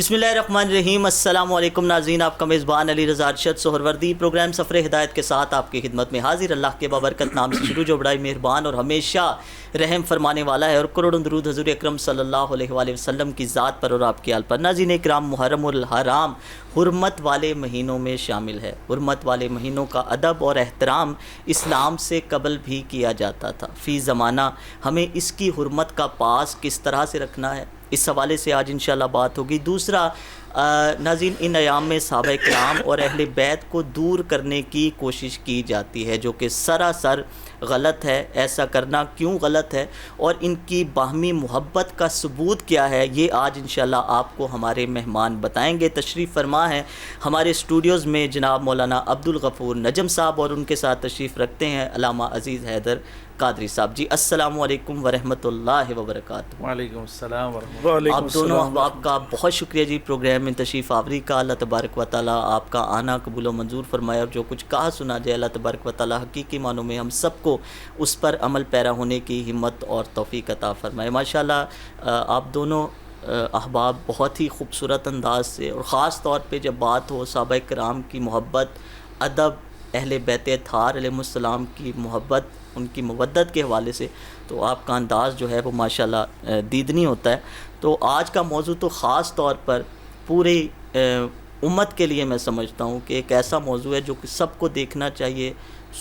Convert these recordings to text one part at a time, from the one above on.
بسم اللہ الرحمن الرحیم۔ السلام علیکم ناظرین، آپ کا میزبان علی رضا ارشد سہروردی پروگرام سفر ہدایت کے ساتھ آپ کی خدمت میں حاضر۔ اللہ کے بابرکت نام سے شروع، جو بڑائی مہربان اور ہمیشہ رحم فرمانے والا ہے، اور کروڑوں درود حضور اکرم صلی اللہ علیہ وآلہ وسلم کی ذات پر اور آپ کی آل پر۔ ناظرین اکرام، محرم الحرام حرمت والے مہینوں میں شامل ہے۔ حرمت والے مہینوں کا ادب اور احترام اسلام سے قبل بھی کیا جاتا تھا۔ فی زمانہ ہمیں اس کی حرمت کا پاس کس طرح سے رکھنا ہے، اس حوالے سے آج انشاءاللہ بات ہوگی۔ دوسرا، ناظرین ان ایام میں صحابہ کرام اور اہل بیت کو دور کرنے کی کوشش کی جاتی ہے، جو کہ سراسر غلط ہے۔ ایسا کرنا کیوں غلط ہے اور ان کی باہمی محبت کا ثبوت کیا ہے، یہ آج انشاءاللہ آپ کو ہمارے مہمان بتائیں گے۔ تشریف فرما ہے ہمارے اسٹوڈیوز میں جناب مولانا عبدالغفور نجم صاحب، اور ان کے ساتھ تشریف رکھتے ہیں علامہ عزیز حیدر قادری صاحب۔ جی السلام علیکم ورحمۃ اللہ وبرکاتہ۔ وعلیکم السلام ورحمۃ اللہ۔ آپ دونوں احباب کا بہت شکریہ جی پروگرام میں تشریف آوری کا۔ اللہ تبارک و تعالیٰ آپ کا آنا قبول و منظور فرمائے، اور جو کچھ کہا سنا جائے اللہ تبارک و تعالیٰ حقیقی معنوں میں ہم سب کو اس پر عمل پیرا ہونے کی ہمت اور توفیق عطا فرمائے۔ ماشاءاللہ آپ دونوں احباب بہت ہی خوبصورت انداز سے، اور خاص طور پہ جب بات ہو صحابہ کرام کی محبت، ادب، اہل بیت اطہار علیہ السلام کی محبت، ان کی مودت کے حوالے سے، تو آپ کا انداز جو ہے وہ ماشاءاللہ دیدنی ہوتا ہے۔ تو آج کا موضوع تو خاص طور پر پوری امت کے لیے میں سمجھتا ہوں کہ ایک ایسا موضوع ہے جو کہ سب کو دیکھنا چاہیے،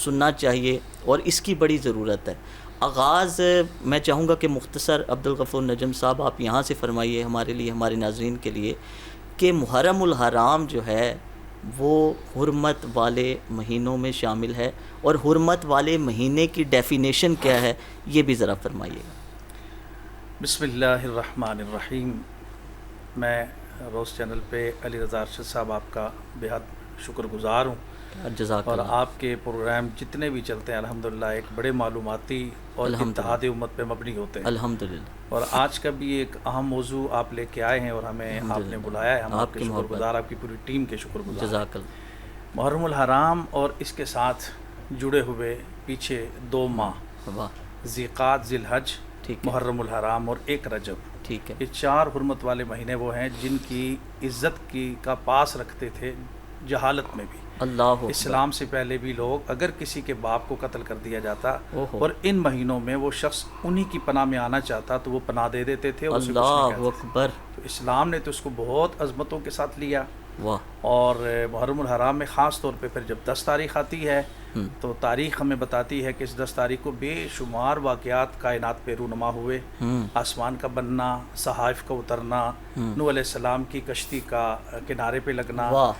سننا چاہیے، اور اس کی بڑی ضرورت ہے۔ آغاز میں چاہوں گا کہ مختصر عبدالغفور نجم صاحب آپ یہاں سے فرمائیے ہمارے لیے، ہمارے ناظرین کے لیے، کہ محرم الحرام جو ہے وہ حرمت والے مہینوں میں شامل ہے، اور حرمت والے مہینے کی ڈیفینیشن کیا ہے یہ بھی ذرا فرمائیے گا۔ بسم اللہ الرحمن الرحیم۔ میں روز چینل پہ علی رضا ارشد صاحب آپ کا بہت شکر گزار ہوں، جزاک اور اللہ۔ آپ کے پروگرام جتنے بھی چلتے ہیں الحمدللہ ایک بڑے معلوماتی اور اتحاد امت پہ مبنی ہوتے ہیں الحمدللہ۔ اور آج کا بھی ایک اہم موضوع آپ لے کے آئے ہیں، اور ہمیں آپ نے بلایا ہے، ہم آپ کے شکر گزار، آپ کی پوری ٹیم کے شکر گزار۔ جزاک اللہ۔ محرم الحرام اور اس کے ساتھ جڑے ہوئے پیچھے 2 ماہ، واہ، ذیقعد، ذی الحج، ٹھیک ہے، محرم الحرام اور 1 رجب، ٹھیک ہے، یہ 4 حرمت والے مہینے وہ ہیں جن کی عزت کا پاس رکھتے تھے جہالت میں بھی۔ اللہ اکبر۔ اسلام سے پہلے بھی لوگ، اگر کسی کے باپ کو قتل کر دیا جاتا اوہو، اور ان مہینوں میں وہ شخص انہی کی پناہ میں آنا چاہتا تو وہ پناہ دے دیتے تھے، اور اسے کچھ نہیں اللہ کہتے تھے۔ اکبر، تو اسلام نے تو اس کو بہت عظمتوں کے ساتھ لیا، واہ، اور محرم الحرام میں خاص طور پہ پھر جب 10 تاریخ آتی ہے تو تاریخ ہمیں بتاتی ہے کہ اس 10 تاریخ کو بے شمار واقعات کائنات پہ رونما ہوئے۔ آسمان کا بننا، صحائف کا اترنا، نوح علیہ السلام کی کشتی کا کنارے پہ لگنا، واہ،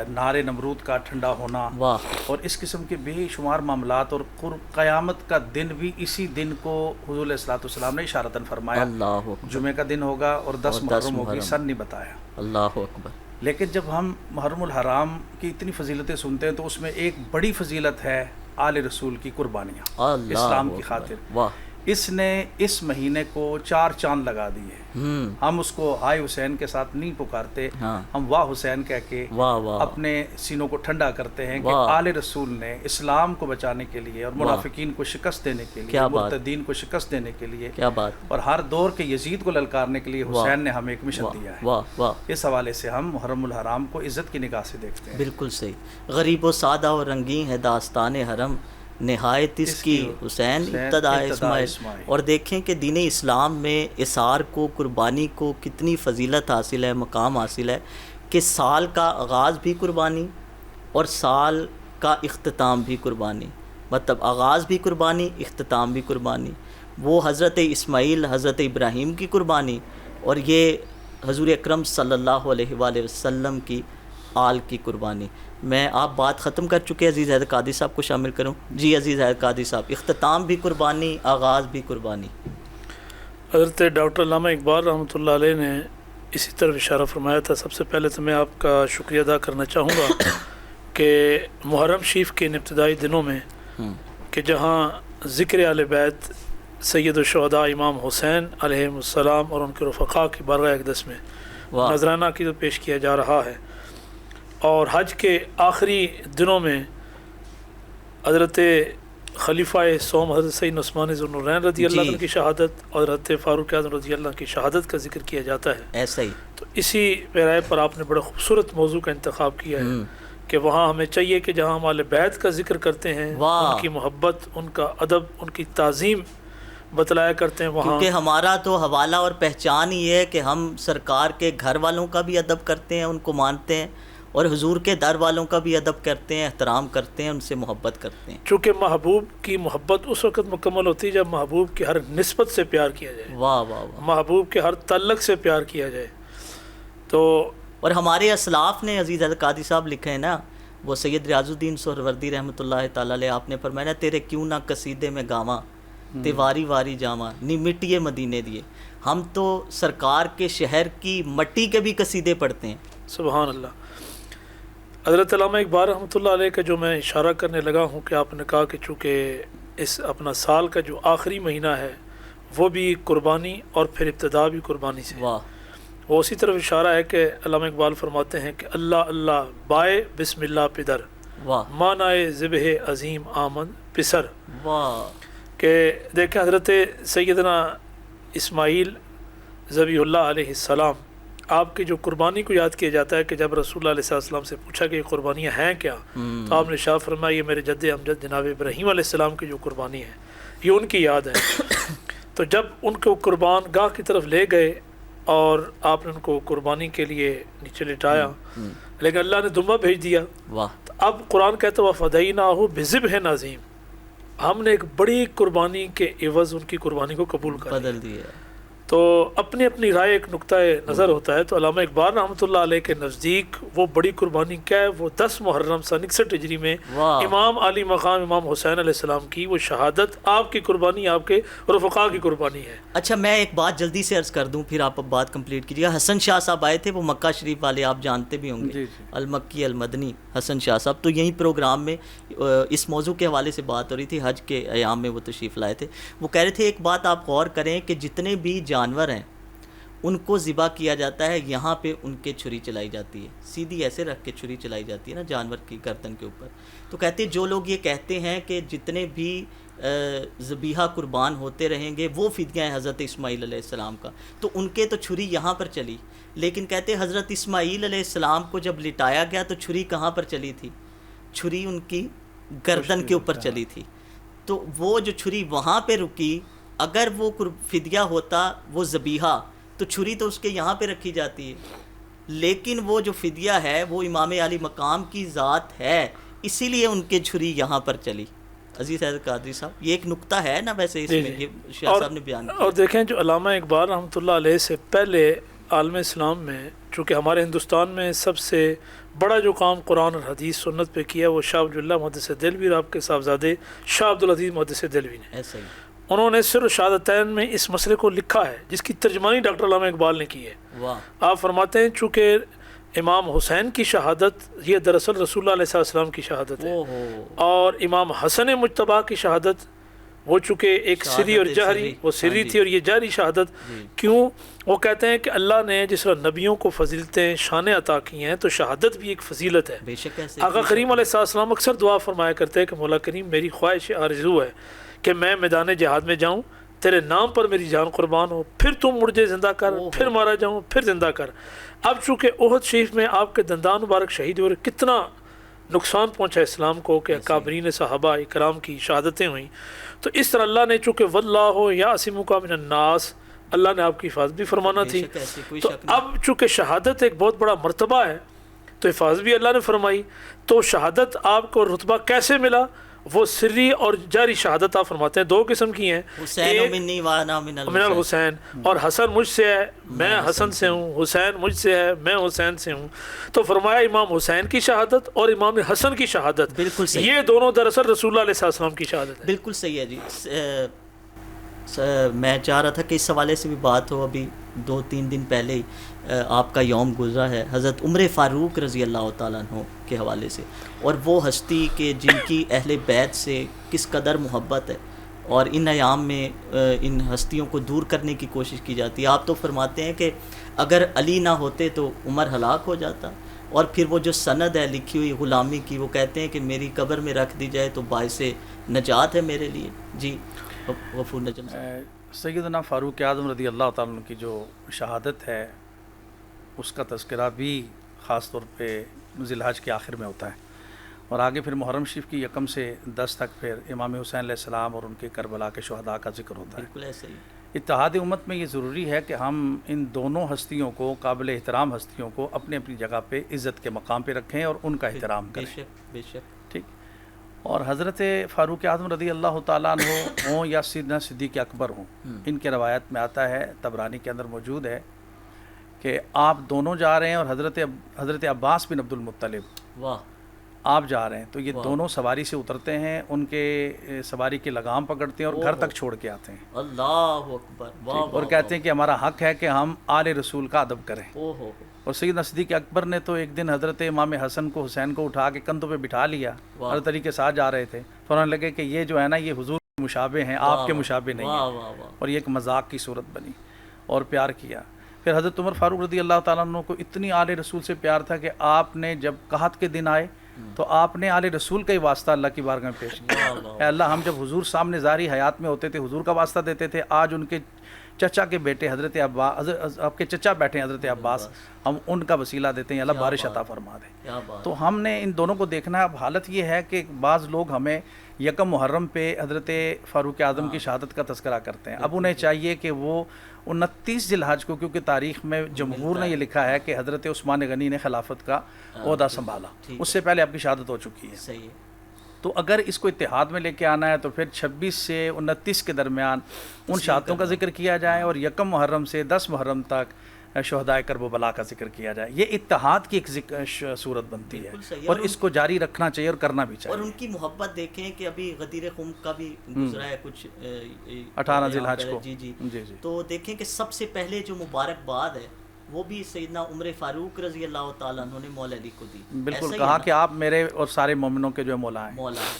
نار نمرود کا ٹھنڈا ہونا، واہ، اور اس قسم کے بے شمار معاملات، اور قیامت کا دن بھی اسی دن کو حضور علیہ الصلوۃ والسلام نے اشارتاً فرمایا، اللہ اکبر، جمعہ کا دن ہوگا اور 10 محرم ہوگی، سن نہیں بتایا۔ اللہ اکبر۔ لیکن جب ہم محرم الحرام کی اتنی فضیلتیں سنتے ہیں تو اس میں ایک بڑی فضیلت ہے آل رسول کی قربانیاں اللہ اسلام کی اکبر، خاطر۔ واہ، اس نے اس مہینے کو 4 چاند لگا دیے۔ ہم اس کو ہائے حسین کے ساتھ نہیں پکارتے، ہاں، ہم واہ حسین کہہ کے واہ، واہ، اپنے سینوں کو ٹھنڈا کرتے ہیں کہ واہ، آل رسول نے اسلام کو بچانے کے لیے اور منافقین کو شکست دینے کے لیے، کیا بات، مرتدین کو شکست دینے کے لیے، کیا بات، اور ہر دور کے یزید کو للکارنے کے لیے حسین نے ہمیں ایک مشن دیا ہے۔ واہ، واہ، اس حوالے سے ہم محرم الحرام کو عزت کی نگاہ سے دیکھتے ہیں۔ بالکل صحیح۔ غریب و سادہ اور رنگین ہے داستان حرم، نہایت اس کی حسین ابتدا اسماعیل۔ اور دیکھیں کہ دین اسلام میں اثار کو، قربانی کو کتنی فضیلت حاصل ہے، مقام حاصل ہے، کہ سال کا آغاز بھی قربانی اور سال کا اختتام بھی قربانی، مطلب آغاز بھی قربانی، اختتام بھی قربانی۔ وہ حضرت اسماعیل، حضرت ابراہیم کی قربانی، اور یہ حضور اکرم صلی اللہ علیہ وآلہ وسلم کی آل کی قربانی۔ میں آپ بات ختم کر چکے، عزیز حیدر قادری صاحب کو شامل کروں۔ جی عزیز حیدر قادری صاحب، اختتام بھی قربانی، آغاز بھی قربانی۔ حضرت ڈاکٹر علامہ اقبال رحمۃ اللہ علیہ نے اسی طرف اشارہ فرمایا تھا۔ سب سے پہلے تو میں آپ کا شکریہ ادا کرنا چاہوں گا کہ محرم شریف کے ان ابتدائی دنوں میں کہ جہاں ذکر اہل بیت سید الشہداء امام حسین علیہ السلام اور ان کے رفقاء کی بارگاہ اقدس میں نذرانہ عقیدت پیش کیا جا رہا ہے، اور حج کے آخری دنوں میں حضرت خلیفہ سوم حضرت سید عثمان ذو النورین رضی اللہ عنہ کی شہادت اور حضرت فاروق اعظم رضی اللہ عنہ کی شہادت کا ذکر کیا جاتا ہے. ایسا ہی. تو اسی پیرائے پر آپ نے بڑا خوبصورت موضوع کا انتخاب کیا ہے کہ وہاں ہمیں چاہیے کہ جہاں ہم اہل بیت کا ذکر کرتے ہیں، ان کی محبت، ان کا ادب، ان کی تعظیم بتلایا کرتے ہیں، وہاں کیونکہ ہمارا تو حوالہ اور پہچان ہی ہے کہ ہم سرکار کے گھر والوں کا بھی ادب کرتے ہیں، ان کو مانتے ہیں، اور حضور کے در والوں کا بھی ادب کرتے ہیں، احترام کرتے ہیں، ان سے محبت کرتے ہیں. چونکہ محبوب کی محبت اس وقت مکمل ہوتی ہے جب محبوب کی ہر نسبت سے پیار کیا جائے. واہ واہ واہ. محبوب کے ہر تعلق سے پیار کیا جائے. تو اور ہمارے اسلاف نے، عزیز حضرت قادری صاحب لکھے ہیں نا، وہ سید ریاض الدین سہروردی رحمۃ اللہ تعالیٰ علیہ، آپ نے فرمایا تیرے کیوں نہ قصیدے میں گاواں تے واری واری جاواں نی مٹی مدینے دیے. ہم تو سرکار کے شہر کی مٹی کے بھی قصیدے پڑھتے ہیں. سبحان اللہ. حضرت علامہ اقبال رحمۃ اللہ علیہ کا جو میں اشارہ کرنے لگا ہوں کہ آپ نے کہا کہ چونکہ اس اپنا سال کا جو آخری مہینہ ہے وہ بھی قربانی اور پھر ابتدا بھی قربانی سے. واہ. وہ اسی طرف اشارہ ہے کہ علامہ اقبال فرماتے ہیں کہ اللہ اللہ بائے بسم اللہ پدر، واہ. مانائے ذبح عظیم آمد پسر. واہ. کہ دیکھیں حضرت سیدنا اسماعیل ذبیح اللہ علیہ السلام، آپ کی جو قربانی کو یاد کیا جاتا ہے کہ جب رسول اللہ علیہ السلام سے پوچھا کہ یہ قربانیاں ہیں کیا، تو آپ نے ارشاد فرمایا یہ میرے جد امجد جناب ابراہیم علیہ السلام کی جو قربانی ہے یہ ان کی یاد ہے. تو جب ان کو قربان گاہ کی طرف لے گئے اور آپ نے ان کو قربانی کے لیے نیچے لٹایا، لیکن اللہ نے دمبا بھیج دیا. تو اب قرآن کہتا ہے وَفَدَيْنَاهُ بِذِبْحٍ عَظِيمٍ، ہم نے ایک بڑی قربانی کے عوض ان کی قربانی کو قبول کر بدل دیا. تو اپنی اپنی رائے ایک نقطہ نظر ہوتا ہے. تو علامہ اقبال رحمۃ اللہ علیہ کے نزدیک وہ بڑی قربانی کیا ہے؟ وہ 10 محرم سن 61 ہجری میں امام علی مقام امام حسین علیہ السلام کی وہ شہادت آپ کی قربانی، آپ کے رفقا کی قربانی ہے. اچھا میں ایک بات جلدی سے عرض کر دوں پھر آپ اب بات کمپلیٹ کیجیے. حسن شاہ صاحب آئے تھے، وہ مکہ شریف والے آپ جانتے بھی ہوں گے، المکی المدنی حسن شاہ صاحب. تو یہی پروگرام میں اس موضوع کے حوالے سے بات ہو رہی تھی، حج کے ایام میں وہ تشریف لائے تھے. وہ کہہ رہے تھے ایک بات آپ غور کریں کہ جتنے بھی جانور ہیں ان کو ذبح کیا جاتا ہے، یہاں پہ ان کے چھری چلائی جاتی ہے، سیدھی ایسے رکھ کے چھری چلائی جاتی ہے نا جانور کی گردن کے اوپر. تو کہتے ہیں جو لوگ یہ کہتے ہیں کہ جتنے بھی ذبیحہ قربان ہوتے رہیں گے وہ فدیہ ہیں حضرت اسماعیل علیہ السلام کا، تو ان کے تو چھری یہاں پر چلی. لیکن کہتے ہیں حضرت اسماعیل علیہ السلام کو جب لٹایا گیا تو چھری کہاں پر چلی تھی؟ چھری ان کی گردن کے اوپر چلی تھی. تو وہ جو چھری وہاں پہ رکی، اگر وہ فدیہ ہوتا وہ ذبیحہ تو چھری تو اس کے یہاں پہ رکھی جاتی ہے، لیکن وہ جو فدیہ ہے وہ امام علی مقام کی ذات ہے، اسی لیے ان کے چھری یہاں پر چلی. عزیز حضرت قادری صاحب یہ ایک نقطہ ہے نا ویسے اس میں، یہ شاہ صاحب نے بیان کیا. اور دیکھیں جو علامہ اقبال رحمۃ اللہ علیہ سے پہلے عالم اسلام میں، چونکہ ہمارے ہندوستان میں سب سے بڑا جو کام قرآن اور حدیث سنت پہ کیا وہ شاہ عبداللہ محدث دہلوی اور آپ کے صاحبزادے شاہ عبدالعزیز محدث دہلوی نے. ایسا ہی انہوں نے سر شہادتین میں اس مسئلے کو لکھا ہے جس کی ترجمانی ڈاکٹر علامہ اقبال نے کی ہے. آپ فرماتے ہیں چونکہ امام حسین کی شہادت یہ دراصل رسول اللہ علیہ السلام کی شہادت ہے، اور امام حسن مجتبیٰ کی شہادت وہ چونکہ ایک سری اور جہری، وہ سری تھی اور یہ جہری شہادت. کیوں؟ وہ کہتے ہیں کہ اللہ نے جس طرح نبیوں کو فضیلتیں شانیں عطا کی ہیں تو شہادت بھی ایک فضیلت ہے. آقا کریم علیہ السلام اکثر دعا فرمایا کرتے ہیں کہ مولا کریم میری خواہش آرزو ہے کہ میں میدان جہاد میں جاؤں، تیرے نام پر میری جان قربان ہو، پھر تم مجھے زندہ کر، پھر مارا جاؤں، پھر زندہ کر. اب چونکہ احد شریف میں آپ کے دندان مبارک شہید ہوئے، کتنا نقصان پہنچا اسلام کو کہ اکابرین صحابہ اکرام کی شہادتیں ہوئیں. تو اس طرح اللہ نے چونکہ واللہ یعصمک من الناس، اللہ نے آپ کی حفاظت بھی فرمانا تھی. تو اب چونکہ شہادت ایک بہت بڑا مرتبہ ہے تو حفاظت بھی اللہ نے فرمائی. تو شہادت آپ کو رتبہ کیسے ملا؟ وہ سری اور جاری شہادت آپ فرماتے ہیں دو قسم کی ہیں، من الحسین، اور حسن مجھ سے ہے میں حسن سے ہوں، حسین مجھ سے ہے میں حسین سے ہوں. تو فرمایا امام حسین کی شہادت اور امام حسن کی شہادت، بالکل صحیح، یہ دونوں دراصل رسول اللہ علیہ السلام کی شہادت ہے. بالکل صحیح ہے جی. میں چاہ رہا تھا کہ اس حوالے سے بھی بات ہو. ابھی 2-3 دن پہلے ہی آپ کا یوم گزرا ہے حضرت عمر فاروق رضی اللہ تعالیٰ عنہ کے حوالے سے، اور وہ ہستی کہ جن کی اہل بیت سے کس قدر محبت ہے، اور ان ایام میں ان ہستیوں کو دور کرنے کی کوشش کی جاتی ہے. آپ تو فرماتے ہیں کہ اگر علی نہ ہوتے تو عمر ہلاک ہو جاتا، اور پھر وہ جو سند ہے لکھی ہوئی غلامی کی، وہ کہتے ہیں کہ میری قبر میں رکھ دی جائے تو باعث نجات ہے میرے لیے. جی غفور نجم صاحب. سیدنا فاروق اعظم رضی اللہ تعالیٰ عنہ کی جو شہادت ہے اس کا تذکرہ بھی خاص طور پہ ذی الحج کے آخر میں ہوتا ہے، اور آگے پھر محرم شریف کی 1 سے 10 تک پھر امام حسین علیہ السلام اور ان کے کربلا کے شہداء کا ذکر ہوتا ہے. بالکل ایسے ہی. اتحاد امت میں یہ ضروری ہے کہ ہم ان دونوں ہستیوں کو، قابل احترام ہستیوں کو اپنی اپنی جگہ پہ عزت کے مقام پہ رکھیں اور ان کا احترام بے کریں. شک بے شک. ٹھیک. اور حضرت فاروق اعظم رضی اللہ تعالیٰ عنہ ہوں یا سیدنا صدیق اکبر ہوں، ان کے روایت میں آتا ہے، طبرانی کے اندر موجود ہے کہ آپ دونوں جا رہے ہیں اور حضرت عباس بن عبد المطلب واہ آپ جا رہے ہیں، تو یہ دونوں سواری سے اترتے ہیں، ان کے سواری کی لگام پکڑتے ہیں اور گھر تک چھوڑ کے آتے ہیں. اللہ اکبر. واہ اور کہتے ہیں کہ ہمارا حق ہے کہ ہم آل رسول کا ادب کریں. اوہ. اور سیدنا صدیق اکبر نے تو ایک دن حضرت امام حسن کو، حسین کو اٹھا کے کندھوں پہ بٹھا لیا، حضرت علی کے ساتھ جا رہے تھے، فوراً لگے کہ یہ جو ہے نا یہ حضور کے مشابہ ہیں، آپ کے مشابہ نہیں ہیں، اور یہ ایک مذاق کی صورت بنی اور پیار کیا. پھر حضرت عمر فاروق رضی اللہ تعالیٰ عنہ کو اتنی آل رسول سے پیار تھا کہ آپ نے جب قحط کے دن آئے تو آپ نے آل رسول کا ہی واسطہ اللہ کی بارگاہ میں پیش کیا. اے اللہ، ہم جب حضور سامنے ظاہری حیات میں ہوتے تھے حضور کا واسطہ دیتے تھے، آج ان کے چچا کے بیٹے حضرت عباس، آپ کے چچا بیٹھے ہیں حضرت عباس، ہم ان کا وسیلہ دیتے ہیں، اللہ بارش عطا فرما دے. تو ہم نے ان دونوں کو دیکھنا ہے. اب حالت یہ ہے کہ بعض لوگ ہمیں 1 محرم پہ حضرت فاروق اعظم کی شہادت کا تذکرہ کرتے ہیں. اب انہیں چاہیے کہ وہ 29 ذی الحج کو، کیونکہ تاریخ میں جمہور نے یہ لکھا ہے کہ حضرت عثمان غنی نے خلافت کا عہدہ سنبھالا، اس سے پہلے آپ کی شہادت ہو چکی ہے. صحیح ہے. تو اگر اس کو اتحاد میں لے کے آنا ہے تو پھر 26 سے 29 کے درمیان ان شہادتوں کا ذکر کیا جائے، اور 1 محرم سے 10 محرم تک شہدائے کرب و بلا کا ذکر کیا جائے. یہ اتحاد کی ایک صورت بنتی ہے اور اس کو جاری رکھنا چاہیے اور کرنا بھی چاہیے. اور ان کی محبت دیکھیں کہ ابھی غدیر خم کا بھی گزرا ہے کچھ 18 ذی الحج کو. جی جی جی جی. تو دیکھیں کہ سب سے پہلے جو مبارکباد ہے وہ بھی سیدنا عمر فاروق رضی اللہ تعالیٰ عنہ نے مولا علی کو دی. بالکل کہا کہ آپ میرے اور سارے مومنوں کے جو مولا ہیں. مولا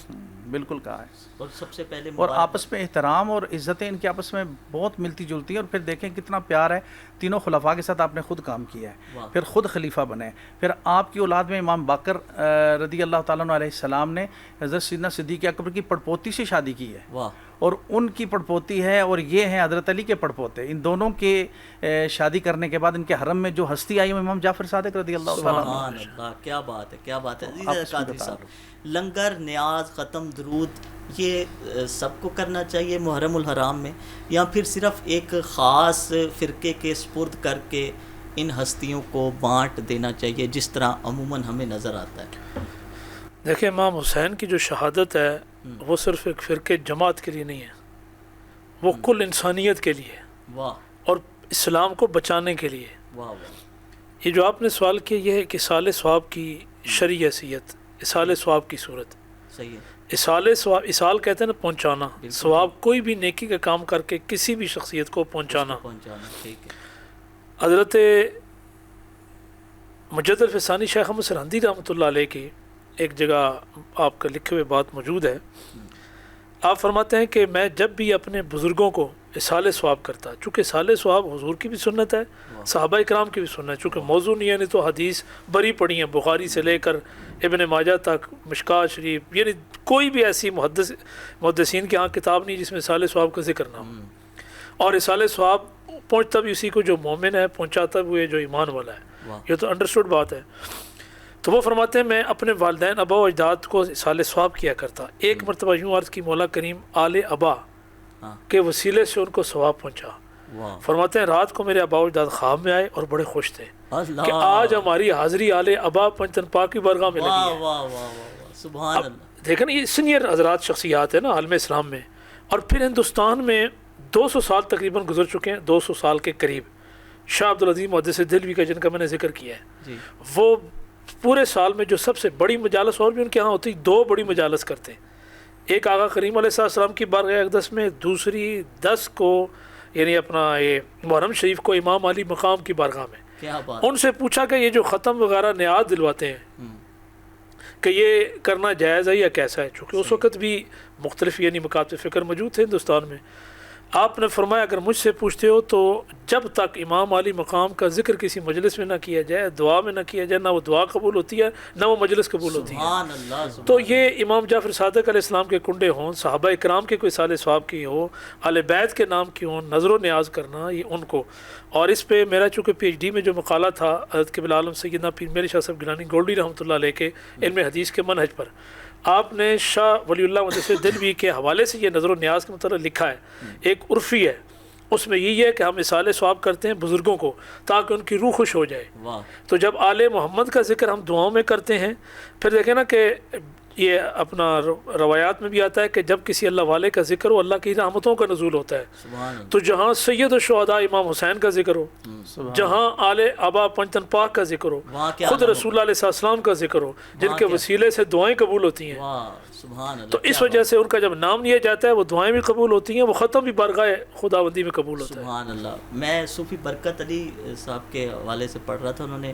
بالکل کہا ہے. اور سب سے پہلے اور آپس میں احترام اور عزتیں ان کے آپس میں بہت ملتی جلتی ہیں. اور پھر دیکھیں کتنا پیار ہے. تینوں خلفاء کے ساتھ آپ نے خود کام کیا ہے، پھر خود خلیفہ بنے. پھر آپ کی اولاد میں امام باقر رضی اللہ تعالیٰ عنہ علیہ السلام نے حضرت سیدنا صدیق اکبر کی پڑپوتی سے شادی کی ہے، اور ان کی پڑپوتی ہے، اور یہ ہیں حضرت علی کے پڑپوتے. ان دونوں کے شادی کرنے کے بعد ان کے حرم میں جو ہستی آئی امام جعفر صادق رضی اللہ تعالیٰ عنہ. سبحان اللہ. کیا بات ہے، کیا بات ہے. قادری صاحب، لنگر، نیاز، ختم، درود، یہ سب کو کرنا چاہیے محرم الحرام میں، یا پھر صرف ایک خاص فرقے کے سپرد کر کے ان ہستیوں کو بانٹ دینا چاہیے جس طرح عموماً ہمیں نظر آتا ہے؟ دیکھیں امام حسین کی جو شہادت ہے وہ صرف ایک فرقے جماعت کے لیے نہیں ہے، وہ کل انسانیت کے لیے، واہ، اور اسلام کو بچانے کے لیے. واہ واہ. یہ جو آپ نے سوال کیا یہ ہے کہ اصال ثواب کی شرعی حیثیت، اصال ثواب کی صورت. صحیح ہے. اصال ثواب، اصال کہتے ہیں نا پہنچانا، ثواب کوئی بھی نیکی کا کام کر کے کسی بھی شخصیت کو پہنچانا. ٹھیک ہے. حضرت مجد الفسانی شیخ احمد سرہندی رحمۃ اللہ علیہ کی ایک جگہ آپ کا لکھے ہوئے بات موجود ہے. آپ فرماتے ہیں کہ میں جب بھی اپنے بزرگوں کو اصال ثواب کرتا، چونکہ اصال ثواب حضور کی بھی سنت ہے، صحابہ اکرام کی بھی سنت ہے، چونکہ موضوع نہیں ہے، نہیں تو حدیث بری پڑی ہیں، بخاری سے لے کر ابن ماجہ تک، مشکات شریف، یعنی کوئی بھی ایسی محدثین کے ہاں کتاب نہیں جس میں اصال ثواب کا ذکر نہ ہو. اور اصال ثواب پہنچتا بھی اسی کو جو مومن ہے، پہنچاتا بھی جو ایمان والا ہے. یہ تو انڈرسٹوڈ بات ہے. تو وہ فرماتے ہیں میں اپنے والدین ابا و اجداد کو اصال ثواب کیا کرتا. ایک مرتبہ یوں عرض کی مولا کریم آل ابا کے وسیلے سے ان کو ثواب پہنچا. فرماتے ہیں رات کو میرے ابا و اجداد خواب میں آئے اور بڑے خوش تھے کہ آج ہماری حاضری آل ابا پنجتن پاک کی بارگاہ میں لگی ہے. سبحان اللہ. دیکھیں نا یہ سینئر حضرات شخصیات ہیں نا عالم اسلام میں. اور پھر ہندوستان میں 200 سال تقریباً گزر چکے ہیں، 200 سال کے قریب. شاہ عبدالعظیم محدث دہلوی کا جن کا میں نے ذکر کیا ہے، وہ پورے سال میں جو سب سے بڑی مجالس، اور بھی ان کے ہاں ہوتی 2 بڑی مجالس کرتے ہیں. ایک آقا کریم علیہ السلام کی بارگاہ اقدس میں، دوسری 10 کو یعنی اپنا یہ محرم شریف کو امام علی مقام کی بارگاہ میں. ان سے پوچھا کہ یہ جو ختم وغیرہ نیاز دلواتے ہیں کہ یہ کرنا جائز ہے یا کیسا ہے، چونکہ اس وقت بھی مختلف یعنی مکاتب فکر موجود تھے ہندوستان میں. آپ نے فرمایا اگر مجھ سے پوچھتے ہو تو جب تک امام علی مقام کا ذکر کسی مجلس میں نہ کیا جائے، دعا میں نہ کیا جائے، نہ وہ دعا قبول ہوتی ہے نہ وہ مجلس قبول ہوتی ہے۔ سبحان اللہ، سبحان تو یہ امام جعفر صادق علیہ السلام کے کنڈے ہوں، صحابہ اکرام کے کوئی سال ثواب کی ہو، اہل بیت کے نام کی ہوں، نظر و نیاز کرنا یہ ان کو۔ اور اس پہ میرا چونکہ پی ایچ ڈی میں جو مقالہ تھا حضرت قبلہ عالم سیدنا پیر میری شاہ صاحب گیلانی گولڈی رحمۃ اللہ علیہ کے علم حدیث کے منہج پر، آپ نے شاہ ولی اللہ مدثر دلوی کے حوالے سے یہ نظر و نیاز کے متعلق لکھا ہے، ایک عرفی ہے، اس میں یہی ہے کہ ہم اصال ثواب کرتے ہیں بزرگوں کو تاکہ ان کی روح خوش ہو جائے۔ واہ، تو جب آل محمد کا ذکر ہم دعاؤں میں کرتے ہیں، پھر دیکھیں نا کہ یہ اپنا روایات میں بھی آتا ہے کہ جب کسی اللہ والے کا ذکر ہو اللہ کی رحمتوں کا نزول ہوتا ہے۔ سبحان اللہ، تو جہاں سید الشہداء امام حسین کا ذکر ہو، جہاں آل آبا پنجتن پاک کا ذکر ہو، وہاں کیا خود عالم رسول اللہ علیہ السلام کا ذکر ہو، جن وہاں کے کیا؟ وسیلے سے دعائیں قبول ہوتی ہیں۔ واہ، سبحان اللہ، تو اس کیا وجہ سے ان کا جب نام لیا جاتا ہے وہ دعائیں بھی قبول ہوتی ہیں، وہ ختم بھی بارگاہ خداوندی میں قبول ہوتا ہے۔ سبحان اللہ۔ میں صوفی برکت علی صاحب کے حوالے سے پڑھ رہا تھا، انہوں نے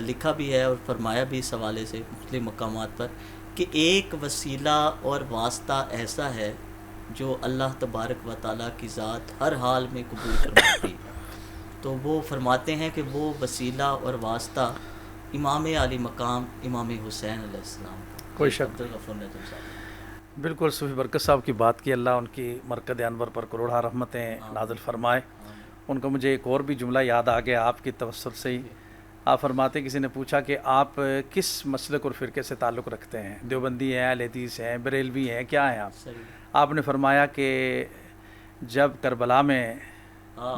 لکھا بھی ہے اور فرمایا بھی اس حوالے سے مختلف مقامات پر کہ ایک وسیلہ اور واسطہ ایسا ہے جو اللہ تبارک و تعالیٰ کی ذات ہر حال میں قبول کرواتی ہے۔ تو وہ فرماتے ہیں کہ وہ وسیلہ اور واسطہ امام علی مقام امام حسین علیہ السلام کا۔ کوئی شک عبدالغفور نجم صاحب، بالکل صوفی برکت صاحب کی بات کی، اللہ ان کی مرکز انور پر کروڑہ رحمتیں نازل فرمائے۔ ان کو مجھے ایک اور بھی جملہ یاد آ گیا آپ کی توسط سے ہی۔ آپ فرماتے کسی نے پوچھا کہ آپ کس مسلک اور فرقے سے تعلق رکھتے ہیں، دیوبندی ہیں، اہل حدیث ہیں، بریلوی ہیں، کیا ہیں آپ؟ صحیح، آپ نے فرمایا کہ جب کربلا میں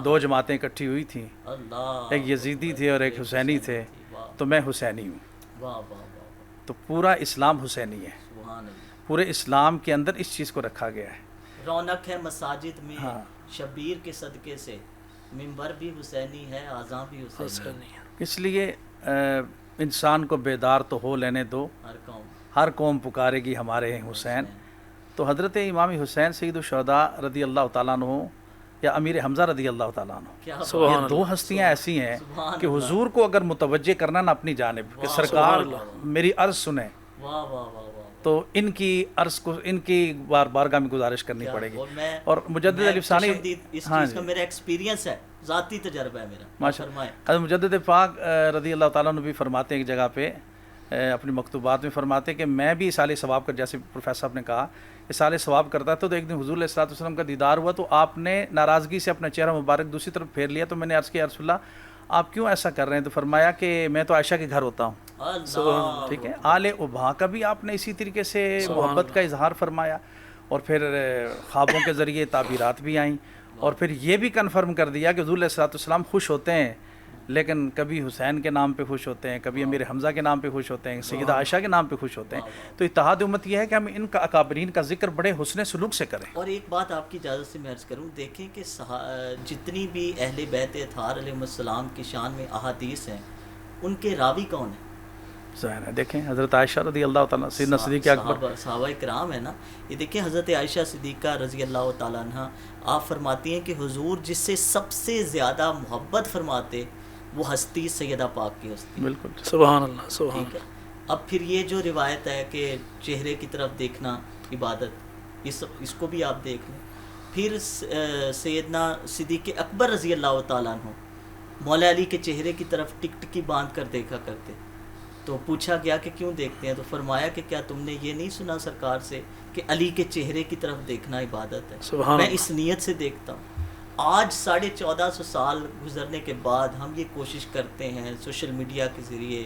دو جماعتیں اکٹھی ہوئی تھیں، اللہ، ایک یزیدی تھے اور ایک حسینی تھے، واہ تو میں حسینی ہوں۔ واہ واہ واہ، تو پورا اسلام حسینی ہے، سبحان اللہ۔ پورے اسلام کے اندر اس چیز کو رکھا گیا ہے۔ رونق ہے مساجد میں ہاں۔ شبیر کے صدقے سے، ممبر بھی حسینی ہے، اذان بھی حسینی ہے، اس لیے انسان کو بیدار تو ہو لینے دو، ہر قوم ہر قوم پکارے گی ہمارے ہیں حسین۔ تو حضرت امام حسین سید الشہداء رضی اللہ تعالیٰ عنہ یا امیر حمزہ رضی اللہ تعالیٰ عنہ، کیا سبحان یہ دو ہستیاں ایسی ہیں سبحان کہ حضور کو اگر متوجہ کرنا نا اپنی جانب کہ سرکار میری عرض سنیں، واہ واہ واہ واہ، تو ان کی عرض کو ان کی بارگاہ میں گزارش کرنی پڑے گی۔ اور میں اور مجدد علی ثانی، اس ہاں چیز کا میرا ایکسپیرینس ہے، ذاتی تجربہ ہے میرا، ماشاء فرمائیں۔ حضرت مجدد پاک رضی اللہ تعالیٰ عنہ بھی فرماتے ہیں ایک جگہ پہ اپنی مکتوبات میں فرماتے ہیں کہ میں بھی اصال ثواب کر، جیسے پروفیسر صاحب نے کہا اصال ثواب کرتا تھا، تو ایک دن حضور علیہ الصلوۃ والسلام کا دیدار ہوا تو آپ نے ناراضگی سے اپنا چہرہ مبارک دوسری طرف پھیر لیا، تو میں نے عرض کیا یا رسول اللہ آپ کیوں ایسا کر رہے ہیں؟ تو فرمایا کہ میں تو عائشہ کے گھر ہوتا ہوں، اللہ، ٹھیک ہے۔ آل ابا کا بھی آپ نے اسی طریقے سے محبت کا اظہار فرمایا، اور پھر خوابوں کے ذریعے تعبیرات بھی آئیں، اور پھر یہ بھی کنفرم کر دیا کہ حضور علیہ الصلوۃ والسلام خوش ہوتے ہیں، لیکن کبھی حسین کے نام پہ خوش ہوتے ہیں، کبھی امیر حمزہ کے نام پہ خوش ہوتے ہیں، سیدہ عائشہ کے نام پہ خوش ہوتے ہیں۔ تو اتحاد امت یہ ہے کہ ہم ان کا اکابرین کا ذکر بڑے حسن سلوک سے کریں۔ اور ایک بات آپ کی اجازت سے میں عرض کروں، دیکھیں کہ جتنی بھی اہل بیت اطہار علیہ السلام کی شان میں احادیث ہیں، ان کے راوی کون ہیں؟ ظاہر ہے، دیکھیں حضرت عائشہ رضی اللہ تعالیٰ، سیدنا صدیق اکبر، صحابہ کرام ہے نا، یہ دیکھیں حضرت عائشہ صدیقہ رضی اللہ تعالیٰ عنہ، آپ فرماتی ہیں کہ حضور جس سے سب سے زیادہ محبت فرماتے وہ ہستی سیدہ پاک کی ہستی، بالکل سبحان اللہ، سبحان ٹھیک ہے۔ اب پھر یہ جو روایت ہے کہ چہرے کی طرف دیکھنا عبادت، اس کو بھی آپ دیکھ لیں۔ پھر سیدنا صدیق اکبر رضی اللہ تعالیٰ عنہ مولا علی کے چہرے کی طرف ٹک ٹکی باندھ کر دیکھا کرتے، تو پوچھا گیا کہ کیوں دیکھتے ہیں؟ تو فرمایا کہ کیا تم نے یہ نہیں سنا سرکار سے کہ علی کے چہرے کی طرف دیکھنا عبادت ہے، سبحان میں اللہ۔ اس نیت سے دیکھتا ہوں۔ آج 1450 سال گزرنے کے بعد ہم یہ کوشش کرتے ہیں سوشل میڈیا کے ذریعے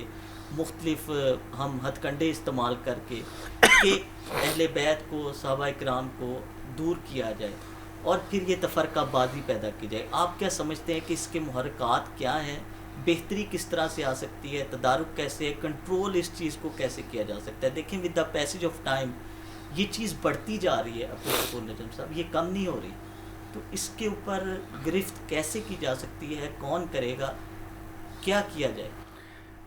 مختلف ہم ہتھ کنڈے استعمال کر کے کہ اہل بیت کو، صحابہ کرام کو دور کیا جائے اور پھر یہ تفرقہ بازی پیدا کی جائے۔ آپ کیا سمجھتے ہیں کہ اس کے محرکات کیا ہیں؟ بہتری کس طرح سے آ سکتی ہے؟ تدارک کیسے ہے؟ کنٹرول اس چیز کو کیسے کیا جا سکتا ہے؟ دیکھیں with the passage of time یہ چیز بڑھتی جا رہی ہے، عبدالغفور نجم صاحب، یہ کم نہیں ہو رہی۔ تو اس کے اوپر گرفت کیسے کی جا سکتی ہے؟ کون کرے گا؟ کیا کیا جائے؟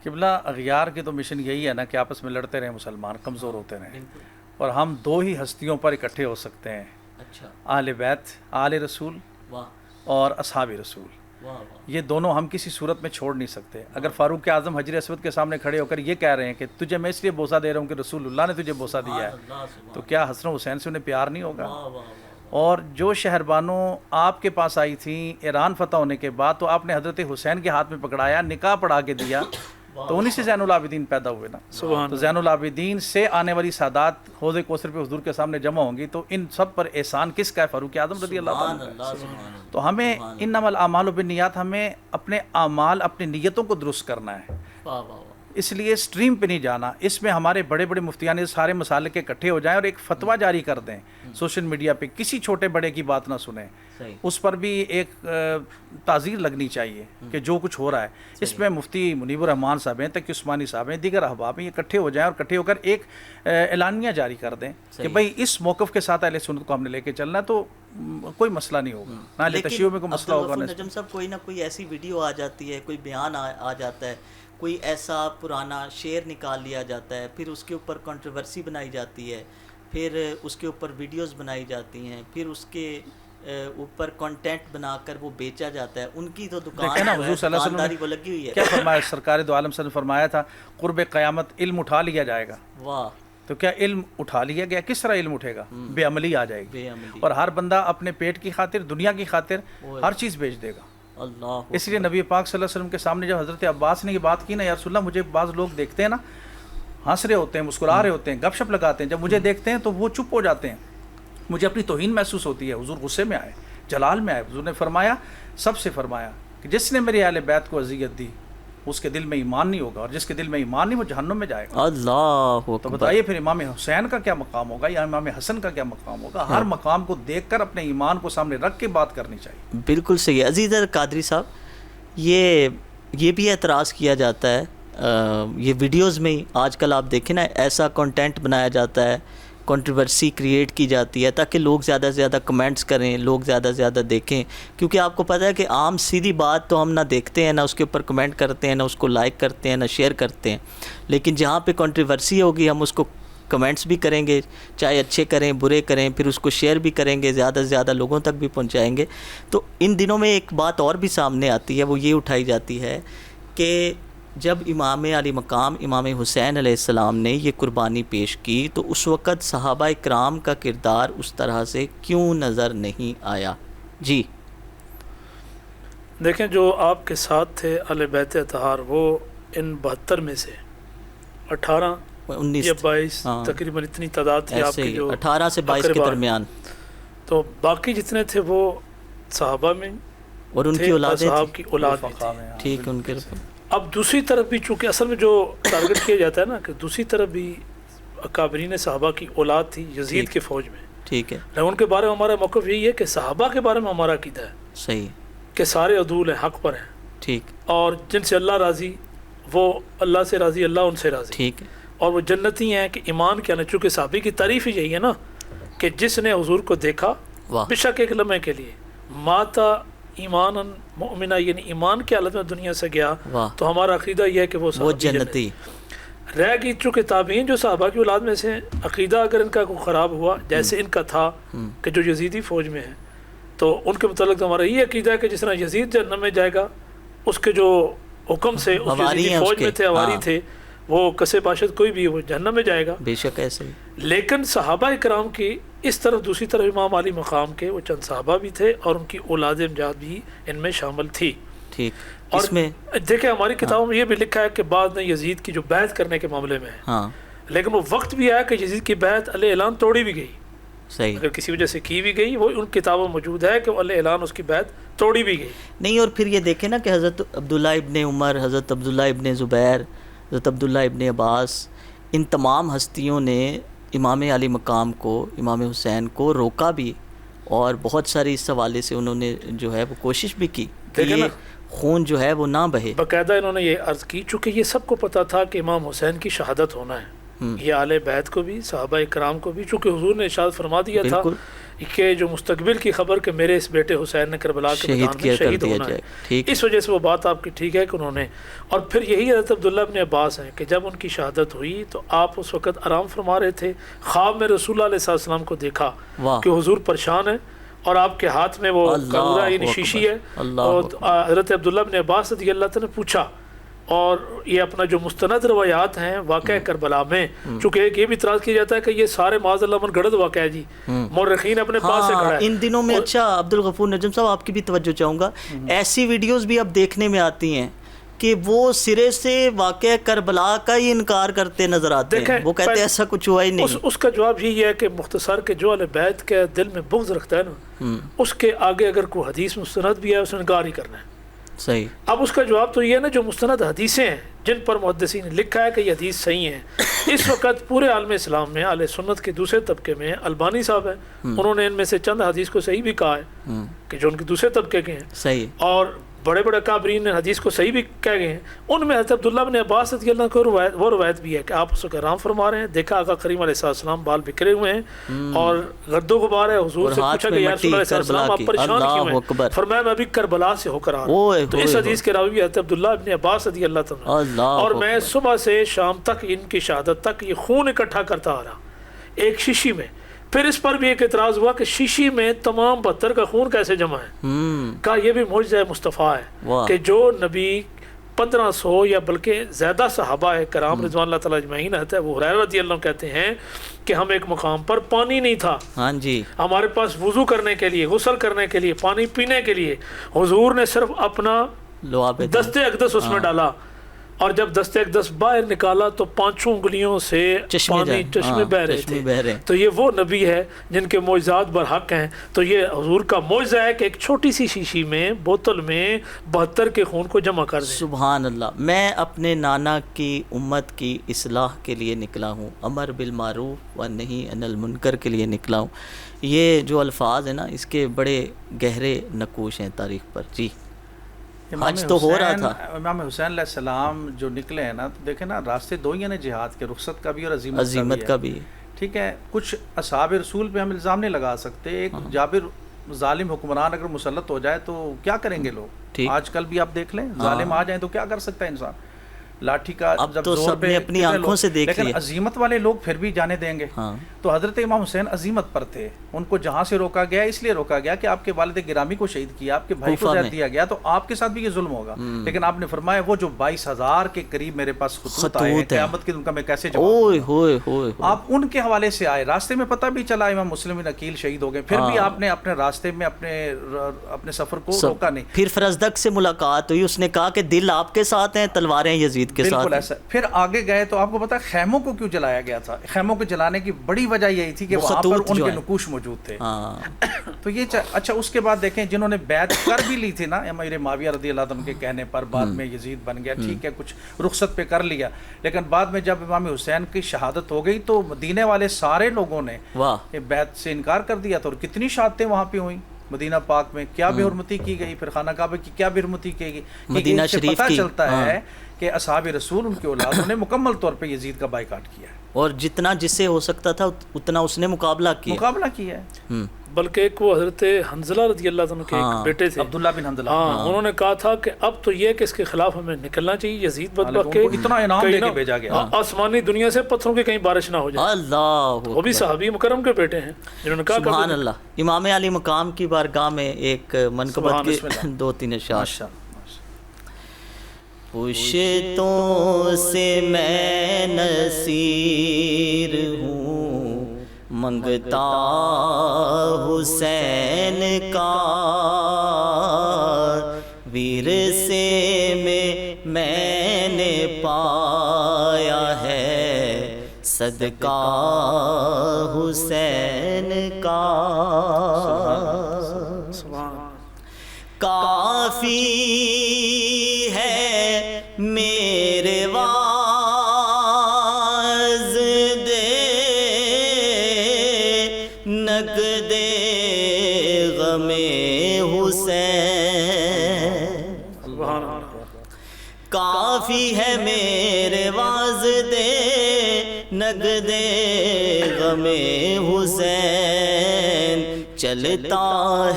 قبلہ اغیار کی تو مشن یہی ہے نا کہ آپس میں لڑتے رہیں، مسلمان کمزور ہوتے رہیں، بالکل، اور ہم دو ہی ہستیوں پر اکٹھے ہو سکتے ہیں، اچھا، اہل بیت، آل رسول واہ اور اصحاب رسول، واہ واہ، یہ دونوں ہم کسی صورت میں چھوڑ نہیں سکتے۔ اگر فاروق اعظم حجر اسود کے سامنے کھڑے ہو کر یہ کہہ رہے ہیں کہ تجھے میں اس لیے بوسہ دے رہا ہوں کہ رسول اللہ نے تجھے بوسہ دیا ہے، اللہ سبحان تو کیا حسن و حسین سے انہیں پیار نہیں ہوگا؟ واہ واہ واہ، اور جو شہربانوں آپ کے پاس آئی تھیں ایران فتح ہونے کے بعد، تو آپ نے حضرت حسین کے ہاتھ میں پکڑایا، نکاح پڑھا کے دیا، تو انہی سے زین العابدین پیدا ہوئے نا. تو زین العابدین سے آنے والی سادات حوض کوثر پہ حضور کے سامنے جمع ہوں گی، تو ان سب پر احسان کس کا ہے؟ فاروق اعظم رضی اللہ عنہ. تو ہمیں انما الاعمال بالنیات، ہمیں اپنے اعمال، اپنی نیتوں کو درست کرنا ہے. اس لیے سٹریم پہ نہیں جانا. اس میں ہمارے بڑے بڑے مفتیان سارے مسالے کے اکٹھے ہو جائیں اور ایک فتویٰ جاری کر دیں سوشل میڈیا پہ، کسی چھوٹے بڑے کی بات نہ سنیں. اس پر بھی ایک تعزیر لگنی چاہیے کہ جو کچھ ہو رہا ہے اس میں مفتی منیب الرحمان صاحب ہیں، تقی عثمانی صاحب ہیں، دیگر احباب ہیں، یہ اکٹھے ہو جائیں اور اکٹھے ہو کر ایک اعلانیہ جاری کر دیں کہ بھئی اس موقف کے ساتھ اہل سنت کو ہم نے لے کے چلنا ہے، تو کوئی مسئلہ نہیں ہوگا. نہ اہل تشیع میں کوئی مسئلہ ہوگا. نجم صاحب کوئی نہ کوئی ایسی ویڈیو آ جاتی ہے، کوئی بیان آ جاتا ہے، کوئی ایسا پرانا شعر نکال لیا جاتا ہے، پھر اس کے اوپر کنٹروورسی بنائی جاتی ہے، پھر اس کے اوپر ویڈیوز بنائی جاتی ہیں، پھر اس کے اوپر کنٹینٹ بنا کر وہ بیچا جاتا ہے. ان کی تو دکانداری وہ لگی ہوئی ہے. کیا فرمایا سرکار دو عالم صلی اللہ علیہ وسلم نے؟ فرمایا تھا قرب قیامت علم اٹھا لیا جائے گا. واہ. تو کیا علم اٹھا لیا گیا؟ کس طرح علم اٹھے گا؟ بے عملی آ جائے گی، اور ہر بندہ اپنے پیٹ کی خاطر، دنیا کی خاطر ہر چیز بیچ دے گا. اللہ. اس لیے نبی پاک صلی اللہ علیہ وسلم کے سامنے جب حضرت عباس نے یہ بات کی نا، یا رسول اللہ مجھے بعض لوگ دیکھتے ہیں نا، ہنس رہے ہوتے ہیں، مسکرا رہے ہوتے ہیں، گپ شپ لگاتے ہیں، جب مجھے دیکھتے ہیں تو وہ چپ ہو جاتے ہیں، مجھے اپنی توہین محسوس ہوتی ہے. حضور غصے میں آئے، جلال میں آئے. حضور نے فرمایا، سب سے فرمایا کہ جس نے میری اہل بیت کو اذیت دی اس کے دل میں ایمان نہیں ہوگا، اور جس کے دل میں ایمان نہیں وہ جہنم میں جائے گا. اللہ. تو بتائیے پھر امام حسین کا کیا مقام ہوگا یا امام حسن کا کیا مقام ہوگا؟ ہر مقام کو دیکھ کر اپنے ایمان کو سامنے رکھ کے بات کرنی چاہیے. بالکل صحیح. عزیز قادری صاحب، یہ بھی اعتراض کیا جاتا ہے، یہ ویڈیوز میں ہی آج کل آپ دیکھیں نا، ایسا کنٹینٹ بنایا جاتا ہے، کنٹروورسی کریٹ کی جاتی ہے تاکہ لوگ زیادہ سے زیادہ کمنٹس کریں، لوگ زیادہ سے زیادہ دیکھیں. کیونکہ آپ کو پتہ ہے کہ عام سیدھی بات تو ہم نہ دیکھتے ہیں، نہ اس کے اوپر کمنٹ کرتے ہیں، نہ اس کو لائک کرتے ہیں، نہ شیئر کرتے ہیں. لیکن جہاں پہ کنٹروورسی ہوگی ہم اس کو کمنٹس بھی کریں گے، چاہے اچھے کریں برے کریں، پھر اس کو شیئر بھی کریں گے، زیادہ سے زیادہ لوگوں تک بھی پہنچائیں گے. تو ان دنوں میں ایک بات اور بھی سامنے آتی ہے، وہ یہ اٹھائی جاتی ہے کہ جب امام علی مقام امام حسین علیہ السلام نے یہ قربانی پیش کی تو اس وقت صحابہ اکرام کا کردار اس طرح سے کیوں نظر نہیں آیا؟ جی دیکھیں، جو آپ کے ساتھ تھے اہل بیت اطہار، وہ ان 72 میں سے 18 یا 22 تقریباً اتنی تعداد تھی آپ کی، جو 18 سے 22 کے درمیان. تو باقی جتنے تھے وہ صحابہ میں اور ان کی اولادیں صحاب کی اولاد میں تھی. ٹھیک. ان کے اب دوسری طرف بھی چونکہ اصل میں جو ٹارگٹ کیا جاتا ہے نا، کہ دوسری طرف بھی اکابرین صحابہ کی اولاد تھی یزید کے فوج میں. ٹھیک ہے. ان کے بارے میں ہمارا موقف یہی ہے کہ صحابہ کے بارے میں ہمارا عقیدہ ہے صحیح کہ سارے عدول ہیں، حق پر ہیں. ٹھیک. اور جن سے اللہ راضی وہ اللہ سے راضی، اللہ ان سے راضی. ٹھیک ہے. اور وہ جنتی ہیں کہ ایمان کیا نہیں. چونکہ صحابی کی تعریف ہی یہی ہے نا کہ جس نے حضور کو دیکھا بے شک ایک لمحے کے لیے ماتا ایمان مؤمنہ، یعنی ایمان کی حالت میں دنیا سے گیا. تو ہمارا عقیدہ یہ ہے کہ وہ جنتی رہ گئی. چونکہ تابعین جو صحابہ کی اولاد میں سے عقیدہ اگر ان کا کوئی خراب ہوا، جیسے ان کا تھا کہ جو یزیدی فوج میں ہے، تو ان کے متعلق تو ہمارا یہ عقیدہ ہے کہ جس طرح یزید جہنم میں جائے گا، اس کے جو حکم سے اس یزیدی فوج میں تھے، ہواری تھے، وہ کسے باشد کوئی بھی وہ جہنم میں جائے گا. بے شک ایسے ہی. لیکن صحابہ اکرام کی اس طرف دوسری طرف امام علی مقام کے وہ چند صحابہ بھی تھے اور ان کی اولاد امجاد بھی ان میں شامل تھی. ٹھیک. اور دیکھیں ہماری کتابوں میں یہ بھی لکھا ہے کہ بعد میں یزید کی جو بیعت کرنے کے معاملے میں ہے، لیکن وہ وقت بھی آیا کہ یزید کی بیعت علیہ اعلان توڑی بھی گئی. صحیح. اگر کسی وجہ سے کی بھی گئی، وہ ان کتابوں میں موجود ہے کہ علیہ اعلان اس کی بیعت توڑی بھی گئی. نہیں. اور پھر یہ دیکھیں نا کہ حضرت عبداللہ ابن عمر، حضرت عبداللہ ابن زبیر، حضرت عبداللہ ابن عباس، ان تمام ہستیوں نے امام علی مقام کو، امام حسین کو روکا بھی، اور بہت ساری اس حوالے سے انہوں نے جو ہے وہ کوشش بھی کی کہ یہ خون جو ہے وہ نہ بہے. باقاعدہ انہوں نے یہ عرض کی، چونکہ یہ سب کو پتہ تھا کہ امام حسین کی شہادت ہونا ہے، یہ اہل بیت کو بھی، صحابہ اکرام کو بھی، چونکہ حضور نے ارشاد فرما دیا تھا کہ جو مستقبل کی خبر کہ میرے اس بیٹے حسین نے کربلا کے میدان میں شہید ہونا ہے. اس وجہ سے وہ بات آپ کی ٹھیک ہے کہ انہوں نے، اور پھر یہی حضرت عبداللہ ابن عباس ہیں کہ جب ان کی شہادت ہوئی تو آپ اس وقت آرام فرما رہے تھے، خواب میں رسول اللہ علیہ السلام کو دیکھا کہ حضور پریشان ہے اور آپ کے ہاتھ میں وہ قارورہ یعنی شیشی ہے. اور حضرت عبداللہ ابن عباس رضی اللہ تعالیٰ نے پوچھا اور یہ اپنا جو مستند روایات ہیں واقعہ کربلا میں، چونکہ ایک یہ بھی اعتراض کیا جاتا ہے کہ یہ سارے معاذ اللہ من گڑت واقعہ ہے جی، مورخین اپنے پاس سے کھڑا ہے ان دنوں میں۔ اچھا عبدالغفور نجم صاحب آپ کی بھی توجہ چاہوں گا، ایسی ویڈیوز بھی اب دیکھنے میں آتی ہیں کہ وہ سرے سے واقعہ کربلا کا ہی انکار کرتے نظر آتے ہیں، وہ کہتے ہیں ایسا کچھ ہوا ہی نہیں۔ اس کا جواب یہی ہے کہ مختصر کہ جو اہل بیت کے دل میں بغض رکھتا ہے نا، اس کے آگے اگر کوئی حدیث مستند بھی ہے اس نے انکار ہی کرنا ہے۔ صحیح۔ اب اس کا جواب تو یہ ہے نا، جو مستند حدیثیں ہیں جن پر محدثین نے لکھا ہے کہ یہ حدیث صحیح ہیں، اس وقت پورے عالم اسلام میں اہل سنت کے دوسرے طبقے میں البانی صاحب ہیں، انہوں نے ان میں سے چند حدیث کو صحیح بھی کہا ہے کہ جو ان کے دوسرے طبقے کے ہیں، صحیح، اور بڑے بڑے کابرین نے حدیث کو صحیح بھی کہہ گئے ہیں۔ ان میں حضرت عبداللہ بن عباس رضی اللہ کو وہ روایت بھی ہے کہ آپ اس کو آرام فرما رہے ہیں، دیکھا آقا کریم علیہ السلام بال بکھرے ہوئے ہیں اور گرد و غبار ہے، حضور سے پوچھا کہ یا رسول اللہ صلی اللہ علیہ وسلم آپ پریشان کیوں ہیں؟ فرمایا میں ابھی کربلا سے ہو کر آ رہا ہوں۔ تو اس حدیث کے راوی بھی حضرت عبداللہ بن عباس رضی اللہ تعالیٰ، اور میں صبح سے شام تک ان کی شہادت تک یہ خون اکٹھا کرتا آ رہا ایک شیشی میں۔ پھر اس پر بھی ایک اعتراض ہوا کہ شیشی میں تمام 72 کا خون کیسے جمع ہے؟ کہا یہ بھی معجزہ مصطفیٰ ہے کہ جو نبی 1500 یا بلکہ زیادہ صحابہ کرام رضوان اللہ تعالیٰ اجمعین ہے، وہ ہریرہ رضی اللہ عنہ کہتے ہیں کہ ہم ایک مقام پر پانی نہیں تھا، ہاں جی، ہمارے پاس وضو کرنے کے لیے، غسل کرنے کے لیے، پانی پینے کے لیے حضور نے صرف اپنا دست اقدس اس میں ڈالا، اور جب دست اقدس باہر نکالا تو 5 انگلیوں سے پانی چشمے بہ رہے تھے۔ تو یہ وہ نبی ہے جن کے معجزات برحق ہیں۔ تو یہ حضور کا معجزہ ہے کہ ایک چھوٹی سی شیشی میں، بوتل میں 72 کے خون کو جمع کر دیں۔ سبحان اللہ۔ میں اپنے نانا کی امت کی اصلاح کے لیے نکلا ہوں، امر بالمعروف و نہی عن المنکر کے لیے نکلا ہوں۔ یہ جو الفاظ ہیں نا، اس کے بڑے گہرے نقوش ہیں تاریخ پر۔ جی، حج تو ہو رہا تھا، امام حسین علیہ السلام جو نکلے ہیں نا، تو دیکھیں نا راستے دو ہی ہیں جہاد کے، رخصت کا بھی اور عزیمت کا بھی۔ ٹھیک ہے، کچھ اصحاب رسول پہ ہم الزام نہیں لگا سکتے، ایک جابر ظالم حکمران اگر مسلط ہو جائے تو کیا کریں گے لوگ؟ آج کل بھی آپ دیکھ لیں، ظالم آ جائیں تو کیا کر سکتا ہے انسان؟ لاٹھی کا اب جب تو زور سب پہ نے اپنی آنکھوں سے دیکھ لیا، لیکن عزیمت والے لوگ پھر بھی جانے دیں گے۔ تو حضرت امام حسین عزیمت پر تھے، ان کو جہاں سے روکا گیا اس لیے روکا گیا کہ آپ کے والد گرامی کو شہید کیا، آپ کے بھائی کو زہر دیا گیا، تو آپ کے ساتھ بھی یہ ظلم ہوگا۔ لیکن آپ نے فرمایا وہ جو 22,000 کے قریب میرے پاس خطوط آئے ہیں، قیامت کے دن کا میں کیسے جواب؟ آپ ان کے حوالے سے آئے، راستے میں پتہ بھی چلا امام مسلم بن عقیل شہید ہو گئے، پھر بھی آپ نے اپنے راستے میں اپنے سفر کو روکا نہیں۔ پھر فرزدق سے ملاقات ہوئی، اس نے کہا کہ دل آپ کے ساتھ ہیں، تلواریں یزید کے ساتھ۔ بالکل ایسا۔ پھر آگے گئے تو آپ کو پتا خیموں کو کیوں جلایا گیا تھا؟ خیموں کو جلانے کی بڑی وجہ یہی تھی کہ وہاں پر ان کے نقوش موجود تھے۔ تو یہ اچھا، اس کے بعد دیکھیں جنہوں نے بیعت کر بھی لی تھی نا امیر معاویہ رضی اللہ عنہ کے کہنے پر، بعد میں یزید بن گیا، ٹھیک ہے کچھ رخصت پہ کر لیا، لیکن بعد میں جب امام حسین کی شہادت ہو گئی تو مدینے والے سارے لوگوں نے بیعت سے انکار کر دیا تھا، اور کتنی شہادتیں وہاں پہ ہوئیں مدینہ پاک میں، کیا بے حرمتی کی گئی، پھر خانہ کعبہ کی کیا بے حرمتی کی گئی۔ مدینہ شریف پتہ چلتا ہے کہ اصحاب رسول ان کے اولادوں نے مکمل طور پہ یزید کا بائیکاٹ کیا ہے، اور جتنا جس سے ہو سکتا تھا اتنا اس نے مقابلہ کیا ہے۔ بلکہ ایک وہ حضرت حنظلہ رضی اللہ عنہ کے ایک بیٹے تھے، عبداللہ بن حنظلہ، انہوں نے کہا تھا کہ اب تو یہ کہ اس کے خلاف ہمیں نکلنا چاہیے، یزید بدبخت کے اتنا انعام دے کے بھیجا گیا، آسمانی دنیا سے پتھروں کی کہیں بارش نہ ہو جائے۔ اللہ، وہ بھی صحابی مکرم کے بیٹے ہیں جنہوں نے کہا سبحان اللہ۔ امام علی مقام کی بارگاہ میں ایک منقبت کے 2-3 اشعار۔ پشتوں سے میں نصیر ہوں، منگتا حسین کا ورثے میں نے پایا ہے صدقہ حسین کا۔ کافی ہے میرے واز دے نقد غم حسین، کافی ہے میرے واز دے نقد غم حسین، چلتا